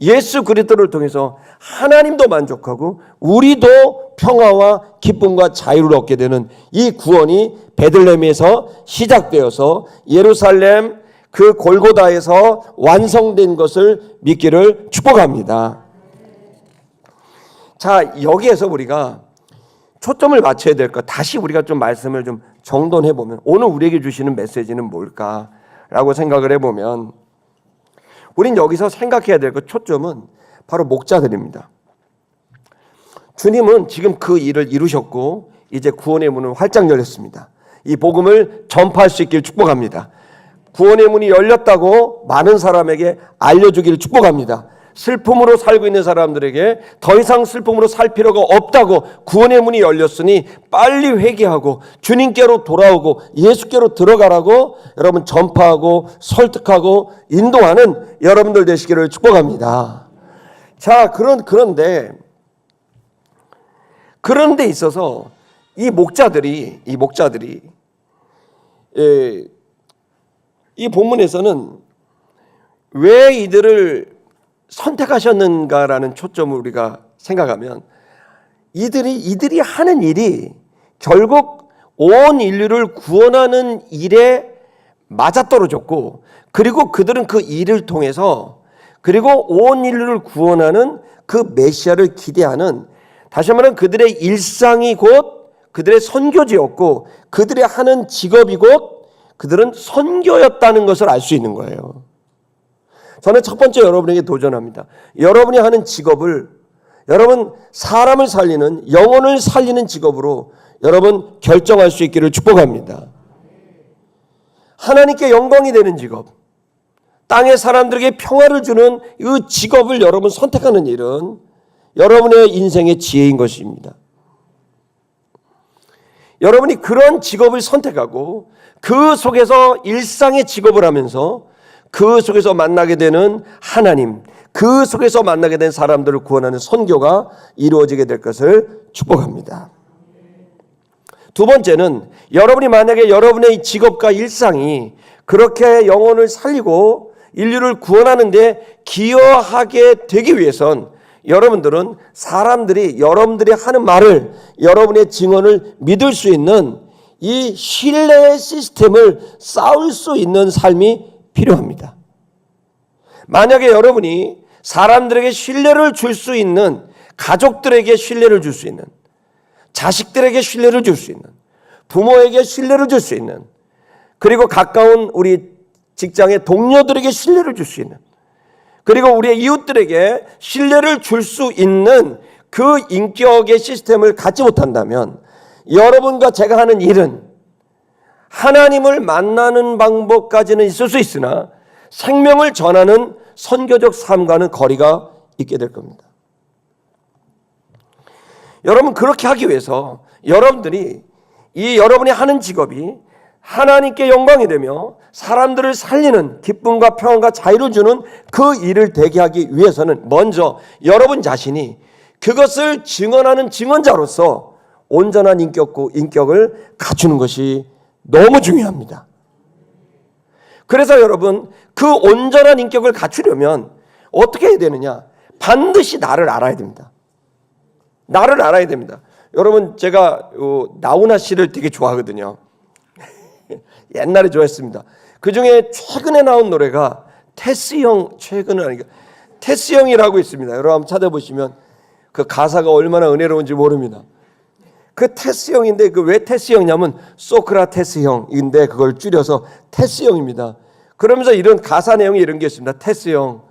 예수 그리스도를 통해서 하나님도 만족하고 우리도 평화와 기쁨과 자유를 얻게 되는 이 구원이 베들레헴에서 시작되어서 예루살렘 그 골고다에서 완성된 것을 믿기를 축복합니다. 자, 여기에서 우리가 초점을 맞춰야 될 것, 다시 우리가 좀 말씀을 좀 정돈해 보면 오늘 우리에게 주시는 메시지는 뭘까라고 생각을 해보면, 우린 여기서 생각해야 될 것, 초점은 바로 목자들입니다. 주님은 지금 그 일을 이루셨고 이제 구원의 문은 활짝 열렸습니다. 이 복음을 전파할 수 있기를 축복합니다. 구원의 문이 열렸다고 많은 사람에게 알려주기를 축복합니다. 슬픔으로 살고 있는 사람들에게 더 이상 슬픔으로 살 필요가 없다고, 구원의 문이 열렸으니 빨리 회개하고 주님께로 돌아오고 예수께로 들어가라고 여러분 전파하고 설득하고 인도하는 여러분들 되시기를 축복합니다. 자, 그런데 있어서 이 목자들이 이 본문에서는 왜 이들을 선택하셨는가라는 초점을 우리가 생각하면, 이들이 하는 일이 결국 온 인류를 구원하는 일에 맞아떨어졌고, 그리고 그들은 그 일을 통해서, 그리고 온 인류를 구원하는 그 메시아를 기대하는, 다시 말하면 그들의 일상이 곧 그들의 선교지였고 그들의 하는 직업이 곧 그들은 선교였다는 것을 알 수 있는 거예요. 저는 첫 번째 여러분에게 도전합니다. 여러분이 하는 직업을, 여러분 사람을 살리는, 영혼을 살리는 직업으로 여러분 결정할 수 있기를 축복합니다. 하나님께 영광이 되는 직업, 땅의 사람들에게 평화를 주는 이 직업을 여러분 선택하는 일은 여러분의 인생의 지혜인 것입니다. 여러분이 그런 직업을 선택하고 그 속에서 일상의 직업을 하면서 그 속에서 만나게 되는 하나님, 그 속에서 만나게 된 사람들을 구원하는 선교가 이루어지게 될 것을 축복합니다. 두 번째는, 여러분이 만약에 여러분의 직업과 일상이 그렇게 영혼을 살리고 인류를 구원하는 데 기여하게 되기 위해선 여러분들은 사람들이 여러분들이 하는 말을, 여러분의 증언을 믿을 수 있는 이 신뢰의 시스템을 쌓을 수 있는 삶이 필요합니다. 만약에 여러분이 사람들에게 신뢰를 줄 수 있는, 가족들에게 신뢰를 줄 수 있는, 자식들에게 신뢰를 줄 수 있는, 부모에게 신뢰를 줄 수 있는, 그리고 가까운 우리 직장의 동료들에게 신뢰를 줄 수 있는, 그리고 우리의 이웃들에게 신뢰를 줄 수 있는 그 인격의 시스템을 갖지 못한다면 여러분과 제가 하는 일은 하나님을 만나는 방법까지는 있을 수 있으나 생명을 전하는 선교적 삶과는 거리가 있게 될 겁니다. 여러분, 그렇게 하기 위해서 여러분들이 여러분이 하는 직업이 하나님께 영광이 되며 사람들을 살리는 기쁨과 평안과 자유를 주는 그 일을 되게 하기 위해서는 먼저 여러분 자신이 그것을 증언하는 증언자로서 온전한 인격을 갖추는 것이 너무 중요합니다. 그래서 여러분, 그 온전한 인격을 갖추려면 어떻게 해야 되느냐? 반드시 나를 알아야 됩니다. 나를 알아야 됩니다. 여러분, 제가 나훈아 씨를 되게 좋아하거든요. 옛날에 좋아했습니다. 그 중에 최근에 나온 노래가 테스 형, 최근은 아니고 테스 형이라고 있습니다. 여러분 한번 찾아보시면 그 가사가 얼마나 은혜로운지 모릅니다. 그 테스 형인데 그 왜 테스 형이냐면 소크라테스 형인데 그걸 줄여서 테스 형입니다. 그러면서 이런 가사 내용이 이런 게 있습니다. 테스 형,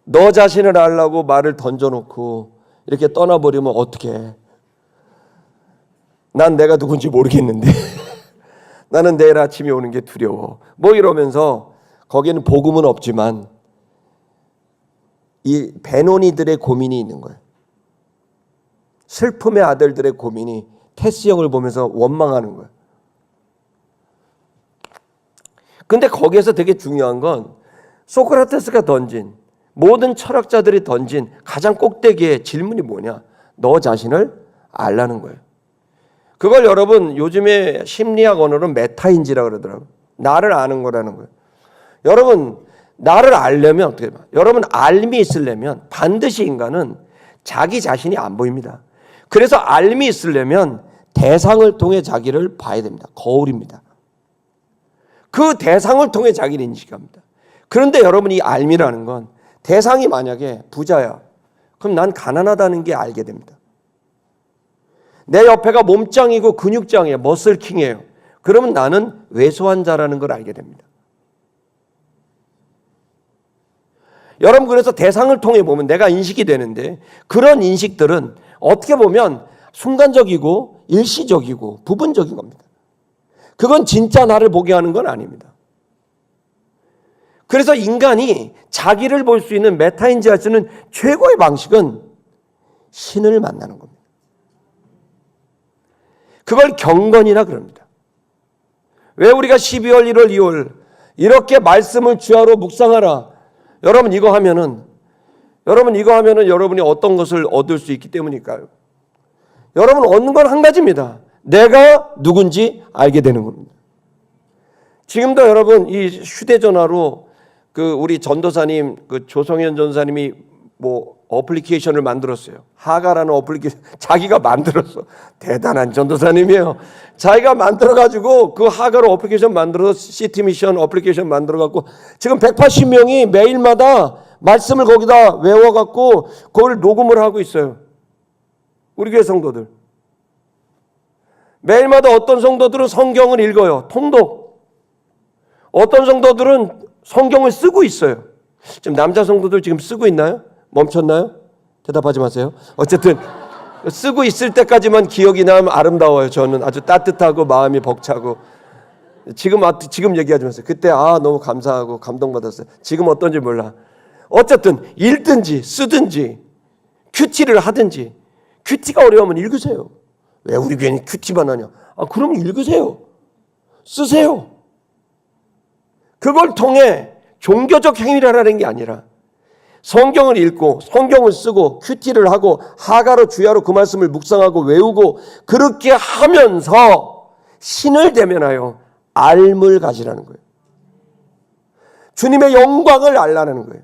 너 자신을 알라고 말을 던져놓고 이렇게 떠나버리면 어떡해? 난 내가 누군지 모르겠는데 나는 내일 아침이 오는 게 두려워. 뭐 이러면서 거기에는 복음은 없지만 이 베노니들의 고민이 있는 거예요. 슬픔의 아들들의 고민이 테스 형을 보면서 원망하는 거예요. 근데 거기에서 되게 중요한 건 소크라테스가 던진, 모든 철학자들이 던진 가장 꼭대기의 질문이 뭐냐? 너 자신을 알라는 거예요. 그걸 여러분 요즘에 심리학 언어로 메타인지라고 그러더라고요. 나를 아는 거라는 거예요. 여러분 나를 알려면 어떻게 해요? 여러분 알미 있으려면 반드시 인간은 자기 자신이 안 보입니다. 그래서 알미 있으려면 대상을 통해 자기를 봐야 됩니다. 거울입니다. 그 대상을 통해 자기를 인식합니다. 그런데 여러분 이 알미라는 건 대상이 만약에 부자야. 그럼 난 가난하다는 게 알게 됩니다. 내 옆에가 몸짱이고 근육짱이에요. 머슬킹이에요. 그러면 나는 왜소한 자라는 걸 알게 됩니다. 여러분 그래서 대상을 통해 보면 내가 인식이 되는데 그런 인식들은 어떻게 보면 순간적이고 일시적이고 부분적인 겁니다. 그건 진짜 나를 보게 하는 건 아닙니다. 그래서 인간이 자기를 볼 수 있는 메타인지 할 수 있는 최고의 방식은 신을 만나는 겁니다. 그걸 경건이라 그럽니다. 왜 우리가 12월, 1월, 2월 이렇게 말씀을 주야로 묵상하라. 여러분 이거 하면은 여러분이 어떤 것을 얻을 수 있기 때문일까요? 여러분 얻는 건 한 가지입니다. 내가 누군지 알게 되는 겁니다. 지금도 여러분 이 휴대전화로 그 우리 전도사님 그 조성현 전도사님이 뭐 어플리케이션을 만들었어요. 하가라는 어플리케이션 자기가 만들었어. 대단한 전도사님이에요. 자기가 만들어가지고 그 하가로 어플리케이션 만들어서 시티 미션 어플리케이션 만들어갖고 지금 180명이 매일마다 말씀을 거기다 외워갖고 그걸 녹음을 하고 있어요. 우리 교회 성도들. 매일마다 어떤 성도들은 성경을 읽어요. 통독. 어떤 성도들은 성경을 쓰고 있어요. 지금 남자 성도들 지금 쓰고 있나요? 멈췄나요? 대답하지 마세요. 어쨌든 쓰고 있을 때까지만 기억이 나면 아름다워요. 저는 아주 따뜻하고 마음이 벅차고 지금 얘기하지 마세요. 그때 너무 감사하고 감동받았어요. 지금 어떤지 몰라. 어쨌든 읽든지 쓰든지 큐티를 하든지 큐티가 어려우면 읽으세요. 왜 우리 교회는 큐티만 하냐? 그럼 읽으세요. 쓰세요. 그걸 통해 종교적 행위를 하라는 게 아니라 성경을 읽고 성경을 쓰고 큐티를 하고 하가로 주야로 그 말씀을 묵상하고 외우고 그렇게 하면서 신을 대면하여 알물 가지라는 거예요. 주님의 영광을 알라는 거예요.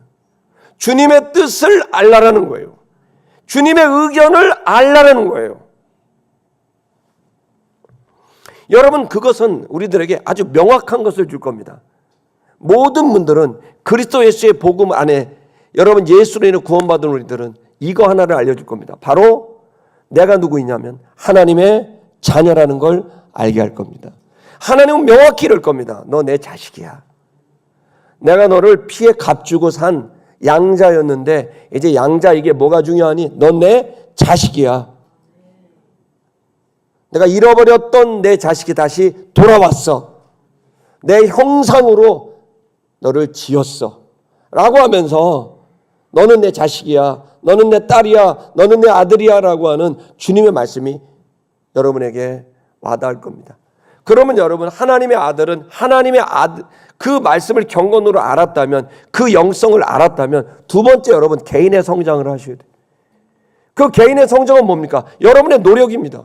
주님의 뜻을 알라는 거예요. 주님의 의견을 알라는 거예요. 여러분 그것은 우리들에게 아주 명확한 것을 줄 겁니다. 모든 분들은 그리스도 예수의 복음 안에 여러분 예수로 인해 구원받은 우리들은 이거 하나를 알려줄 겁니다. 바로 내가 누구이냐면 하나님의 자녀라는 걸 알게 할 겁니다. 하나님은 명확히 이럴 겁니다. 너 내 자식이야. 내가 너를 피에 값주고 산 양자였는데 이제 양자 이게 뭐가 중요하니? 넌 내 자식이야. 내가 잃어버렸던 내 자식이 다시 돌아왔어. 내 형상으로 너를 지었어. 라고 하면서 너는 내 자식이야. 너는 내 딸이야. 너는 내 아들이야. 라고 하는 주님의 말씀이 여러분에게 와닿을 겁니다. 그러면 여러분 하나님의 아들은 하나님의 아들 그 말씀을 경건으로 알았다면 그 영성을 알았다면 두 번째 여러분 개인의 성장을 하셔야 돼요. 그 개인의 성장은 뭡니까? 여러분의 노력입니다.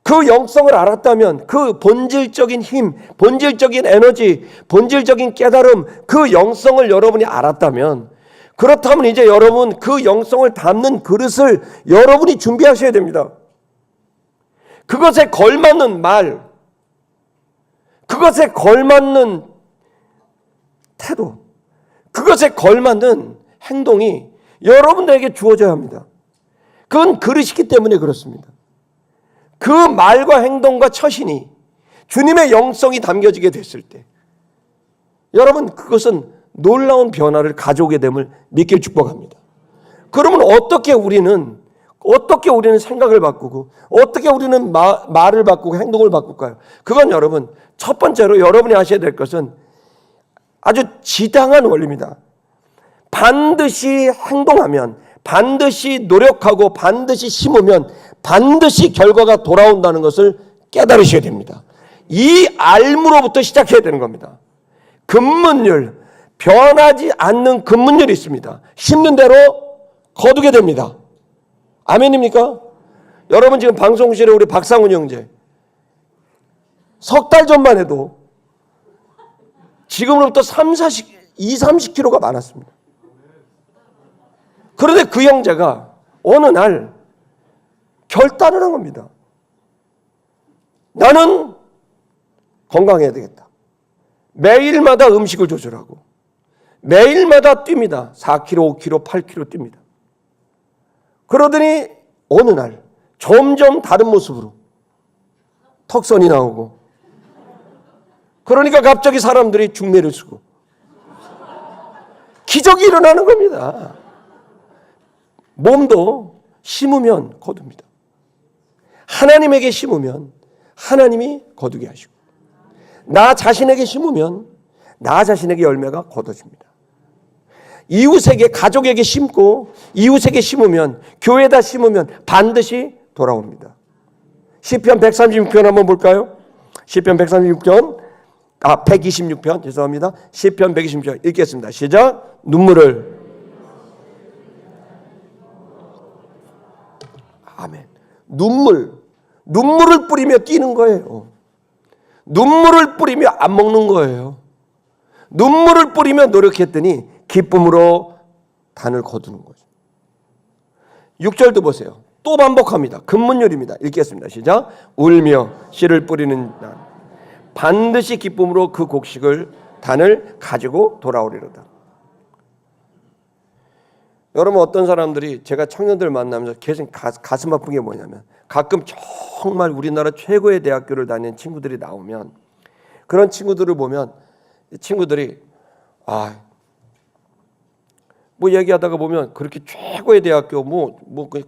그 영성을 알았다면 그 본질적인 힘, 본질적인 에너지, 본질적인 깨달음 그 영성을 여러분이 알았다면 그렇다면 이제 여러분 그 영성을 담는 그릇을 여러분이 준비하셔야 됩니다. 그것에 걸맞는 말, 그것에 걸맞는 태도, 그것에 걸맞는 행동이 여러분들에게 주어져야 합니다. 그건 그릇이기 때문에 그렇습니다. 그 말과 행동과 처신이 주님의 영성이 담겨지게 됐을 때 여러분 그것은 놀라운 변화를 가져오게 됨을 믿길 축복합니다. 그러면 어떻게 우리는 어떻게 우리는 생각을 바꾸고 어떻게 우리는 말을 바꾸고 행동을 바꿀까요? 그건 여러분, 첫 번째로 여러분이 아셔야 될 것은 아주 지당한 원리입니다. 반드시 행동하면, 반드시 노력하고 반드시 심으면 반드시 결과가 돌아온다는 것을 깨달으셔야 됩니다. 이 알무로부터 시작해야 되는 겁니다. 근문율, 변하지 않는 근문율이 있습니다. 심는 대로 거두게 됩니다. 아멘입니까? 여러분 지금 방송실에 우리 박상훈 형제 석 달 전만 해도 지금으로부터 30kg가 많았습니다. 그런데 그 형제가 어느 날 결단을 한 겁니다. 나는 건강해야 되겠다. 매일마다 음식을 조절하고 매일마다 뜁니다. 4km, 5km, 8km 뜁니다. 그러더니 어느 날 점점 다른 모습으로 턱선이 나오고, 그러니까 갑자기 사람들이 중매를 쓰고 기적이 일어나는 겁니다. 몸도 심으면 거둡니다. 하나님에게 심으면 하나님이 거두게 하시고, 나 자신에게 심으면 나 자신에게 열매가 거둬집니다. 이웃에게, 가족에게 심고 이웃에게 심으면, 교회에다 심으면 반드시 돌아옵니다. 시편 136편 한번 볼까요? 시편 136편, 126편 죄송합니다. 시편 126편 읽겠습니다. 시작. 아멘. 눈물을 뿌리며 뛰는 거예요. 눈물을 뿌리며 안 먹는 거예요. 눈물을 뿌리며 노력했더니 기쁨으로 단을 거두는 거죠. 6절도 보세요. 또 반복합니다. 근문율입니다. 읽겠습니다. 시작. 울며 씨를 뿌리는 난 반드시 기쁨으로 그 곡식을 단을 가지고 돌아오리로다. 여러분, 어떤 사람들이, 제가 청년들 만나면서 계속 가슴 아픈 게 뭐냐면, 가끔 정말 우리나라 최고의 대학교를 다니는 친구들이 나오면, 그런 친구들을 보면 친구들이 뭐 얘기하다가 보면 그렇게 최고의 대학교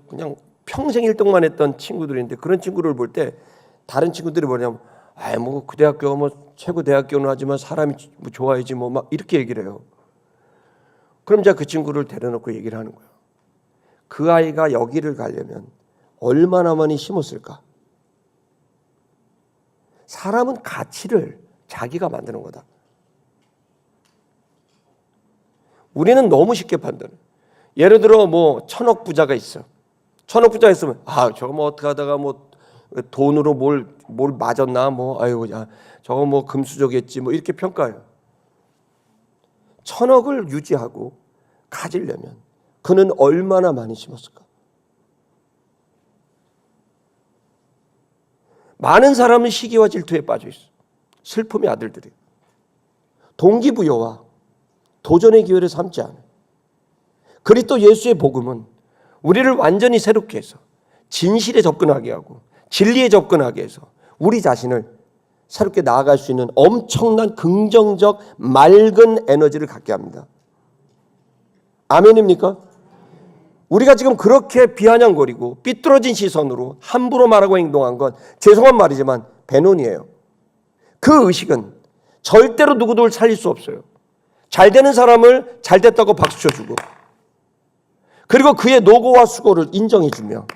그냥 평생 1등만 했던 친구들인데, 그런 친구를 볼 때 다른 친구들이 뭐냐면 그 대학교가 최고 대학교는 하지만 사람이 좋아야지 막 이렇게 얘기를 해요. 그럼 제가 그 친구를 데려놓고 얘기를 하는 거예요. 그 아이가 여기를 가려면 얼마나 많이 심었을까? 사람은 가치를 자기가 만드는 거다. 우리는 너무 쉽게 판단해. 예를 들어 1,000억 부자가 있어. 1,000억 부자가 있으면 저거 어떻게 하다가 돈으로 뭘 맞았나 저거 금수저겠지 이렇게 평가해요. 1,000억을 유지하고 가지려면 그는 얼마나 많이 심었을까? 많은 사람은 시기와 질투에 빠져 있어. 슬픔의 아들들이. 동기부여와 도전의 기회를 삼지 않아요. 그리스도 예수의 복음은 우리를 완전히 새롭게 해서 진실에 접근하게 하고 진리에 접근하게 해서 우리 자신을 새롭게 나아갈 수 있는 엄청난 긍정적 맑은 에너지를 갖게 합니다. 아멘입니까? 우리가 지금 그렇게 비아냥거리고 삐뚤어진 시선으로 함부로 말하고 행동한 건 죄송한 말이지만 배론이에요. 그 의식은 절대로 누구도 살릴 수 없어요. 잘 되는 사람을 잘 됐다고 박수 쳐주고, 그리고 그의 노고와 수고를 인정해주며,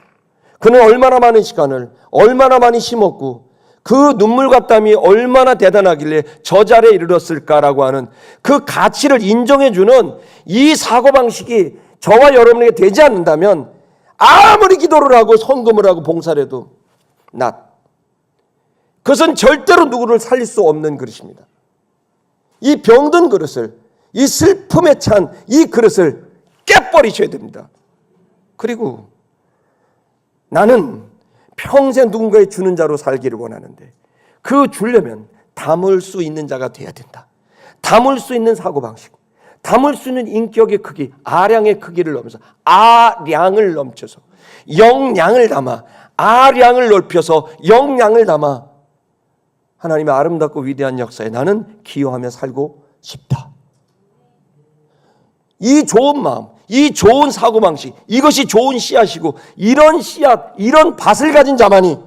그는 얼마나 많은 시간을 얼마나 많이 심었고 그 눈물과 땀이 얼마나 대단하길래 저 자리에 이르렀을까라고 하는 그 가치를 인정해주는 이 사고방식이 저와 여러분에게 되지 않는다면 아무리 기도를 하고 헌금을 하고 봉사를 해도 그것은 절대로 누구를 살릴 수 없는 그릇입니다. 이 병든 그릇을, 이 슬픔에 찬 이 그릇을 깨버리셔야 됩니다. 그리고 나는 평생 누군가에 주는 자로 살기를 원하는데, 그 주려면 담을 수 있는 자가 돼야 된다. 담을 수 있는 사고방식, 담을 수 있는 인격의 크기, 아량의 크기를 넘어서 아량을 넘쳐서 영량을 담아, 아량을 넓혀서 영량을 담아 하나님의 아름답고 위대한 역사에 나는 기여하며 살고 싶다. 이 좋은 마음, 이 좋은 사고방식, 이것이 좋은 씨앗이고 이런 씨앗, 이런 밭을 가진 자만이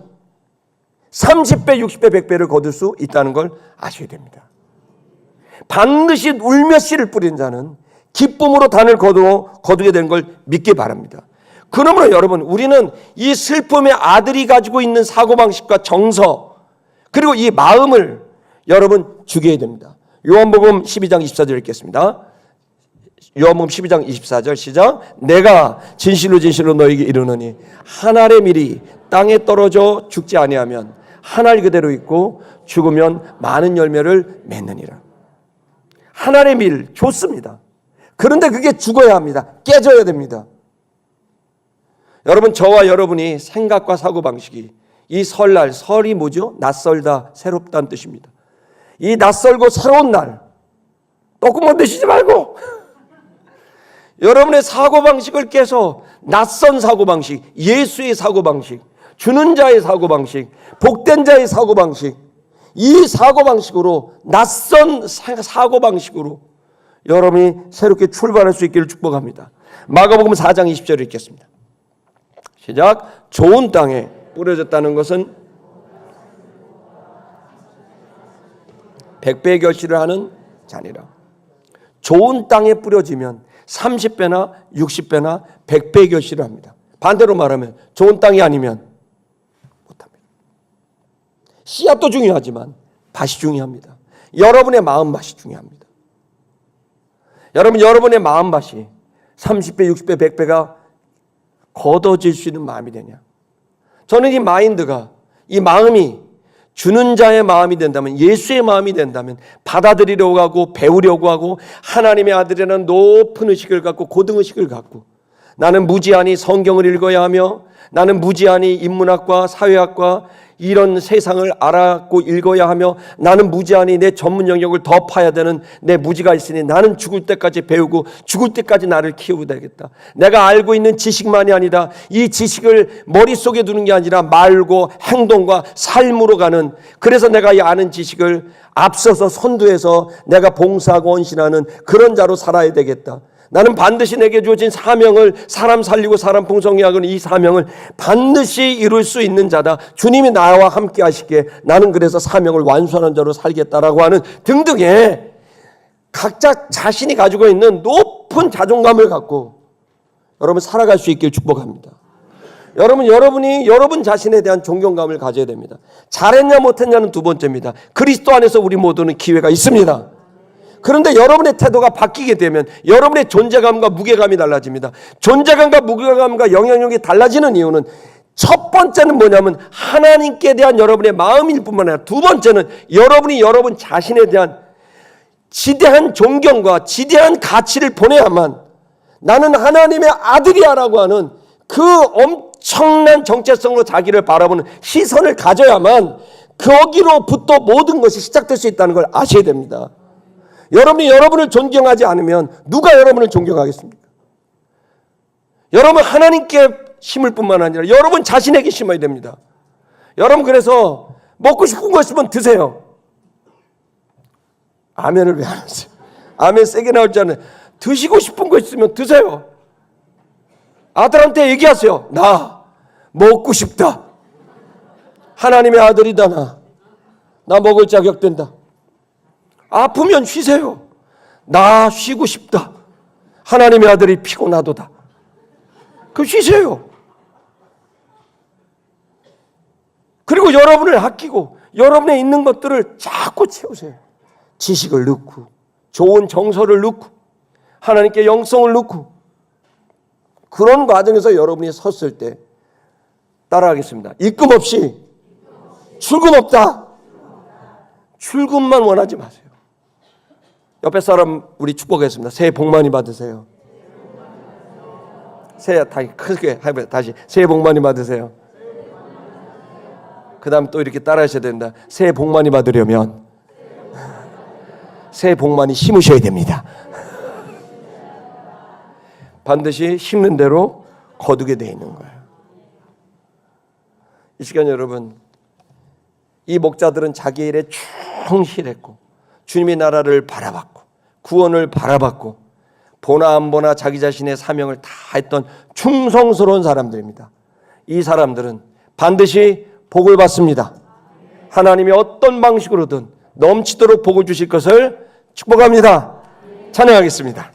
30배, 60배, 100배를 거둘 수 있다는 걸 아셔야 됩니다. 반드시 울며 씨를 뿌린 자는 기쁨으로 단을 거두게 되는 걸 믿기 바랍니다. 그러므로 여러분, 우리는 이 슬픔의 아들이 가지고 있는 사고방식과 정서, 그리고 이 마음을 여러분 죽여야 됩니다. 요한복음 12장 24절 읽겠습니다. 요한복음 12장 24절 시작. 내가 진실로 진실로 너에게 이르노니 한 알의 밀이 땅에 떨어져 죽지 아니하면 한 알 그대로 있고 죽으면 많은 열매를 맺느니라. 한 알의 밀 좋습니다. 그런데 그게 죽어야 합니다. 깨져야 됩니다. 여러분, 저와 여러분이 생각과 사고방식이 이 설날, 설이 뭐죠? 낯설다, 새롭다는 뜻입니다. 이 낯설고 새로운 날 떡국만 드시지 말고 여러분의 사고방식을 깨서 낯선 사고방식, 예수의 사고방식, 주는 자의 사고방식, 복된 자의 사고방식, 이 사고방식으로, 낯선 사고방식으로 여러분이 새롭게 출발할 수 있기를 축복합니다. 마가복음 4장 20절 읽겠습니다. 시작. 좋은 땅에 뿌려졌다는 것은 100배의 결실을 하는 자니라. 좋은 땅에 뿌려지면 30배나 60배나 100배의 결실을 합니다. 반대로 말하면 좋은 땅이 아니면 못합니다. 씨앗도 중요하지만 밭이 중요합니다. 여러분의 마음밭이 중요합니다. 여러분의 마음밭이 30배, 60배, 100배가 걷어질 수 있는 마음이 되냐. 저는 이 마인드가, 이 마음이 주는 자의 마음이 된다면, 예수의 마음이 된다면 받아들이려고 하고 배우려고 하고 하나님의 아들이라는 높은 의식을 갖고, 고등의식을 갖고, 나는 무지하니 성경을 읽어야 하며 나는 무지하니 인문학과 사회학과 이런 세상을 알아고 읽어야 하며 나는 무지하니 내 전문 영역을 더 파야 되는 내 무지가 있으니 나는 죽을 때까지 배우고 죽을 때까지 나를 키우고 되겠다. 내가 알고 있는 지식만이 아니라 이 지식을 머릿속에 두는 게 아니라 말고 행동과 삶으로 가는, 그래서 내가 이 아는 지식을 앞서서 선두해서 내가 봉사하고 헌신하는 그런 자로 살아야 되겠다. 나는 반드시 내게 주어진 사명을, 사람 살리고 사람 풍성히 하는 이 사명을 반드시 이룰 수 있는 자다. 주님이 나와 함께 하시기에 나는 그래서 사명을 완수하는 자로 살겠다라고 하는 등등의 각자 자신이 가지고 있는 높은 자존감을 갖고 여러분 살아갈 수 있길 축복합니다. 여러분이 여러분 자신에 대한 존경감을 가져야 됩니다. 잘했냐 못했냐는 두 번째입니다. 그리스도 안에서 우리 모두는 기회가 있습니다. 그런데 여러분의 태도가 바뀌게 되면 여러분의 존재감과 무게감이 달라집니다. 존재감과 무게감과 영향력이 달라지는 이유는 첫 번째는 뭐냐면 하나님께 대한 여러분의 마음일 뿐만 아니라 두 번째는 여러분이 여러분 자신에 대한 지대한 존경과 지대한 가치를 보내야만 나는 하나님의 아들이야 라고 하는 그 엄청난 정체성으로 자기를 바라보는 시선을 가져야만 거기로부터 모든 것이 시작될 수 있다는 걸 아셔야 됩니다. 여러분이 여러분을 존경하지 않으면 누가 여러분을 존경하겠습니까? 여러분 하나님께 심을 뿐만 아니라 여러분 자신에게 심어야 됩니다. 여러분 그래서 먹고 싶은 거 있으면 드세요. 아멘을 왜 안 하세요? 아멘 세게 나올 줄 아는. 드시고 싶은 거 있으면 드세요. 아들한테 얘기하세요. 나 먹고 싶다. 하나님의 아들이다. 나 먹을 자격 된다. 아프면 쉬세요. 나 쉬고 싶다. 하나님의 아들이 피곤하도다. 그럼 쉬세요. 그리고 여러분을 아끼고 여러분에 있는 것들을 자꾸 채우세요. 지식을 넣고 좋은 정서를 넣고 하나님께 영성을 넣고 그런 과정에서 여러분이 섰을 때 따라하겠습니다. 입금 없이 출금 없다. 출금만 원하지 마세요. 옆에 사람 우리 축복하겠습니다. 새해 복 많이 받으세요. 새해 다시 크게 해봐요. 다시 새해 복 많이 받으세요. 그 다음 또 이렇게 따라 하셔야 된다. 새해 복 많이 받으려면 새해 복 많이 심으셔야 됩니다. 반드시 심는 대로 거두게 돼 있는 거예요. 이 시간 여러분, 이 목자들은 자기 일에 충실했고 주님의 나라를 바라봤고 구원을 바라봤고 보나 안 보나 자기 자신의 사명을 다 했던 충성스러운 사람들입니다. 이 사람들은 반드시 복을 받습니다. 하나님이 어떤 방식으로든 넘치도록 복을 주실 것을 축복합니다. 찬양하겠습니다.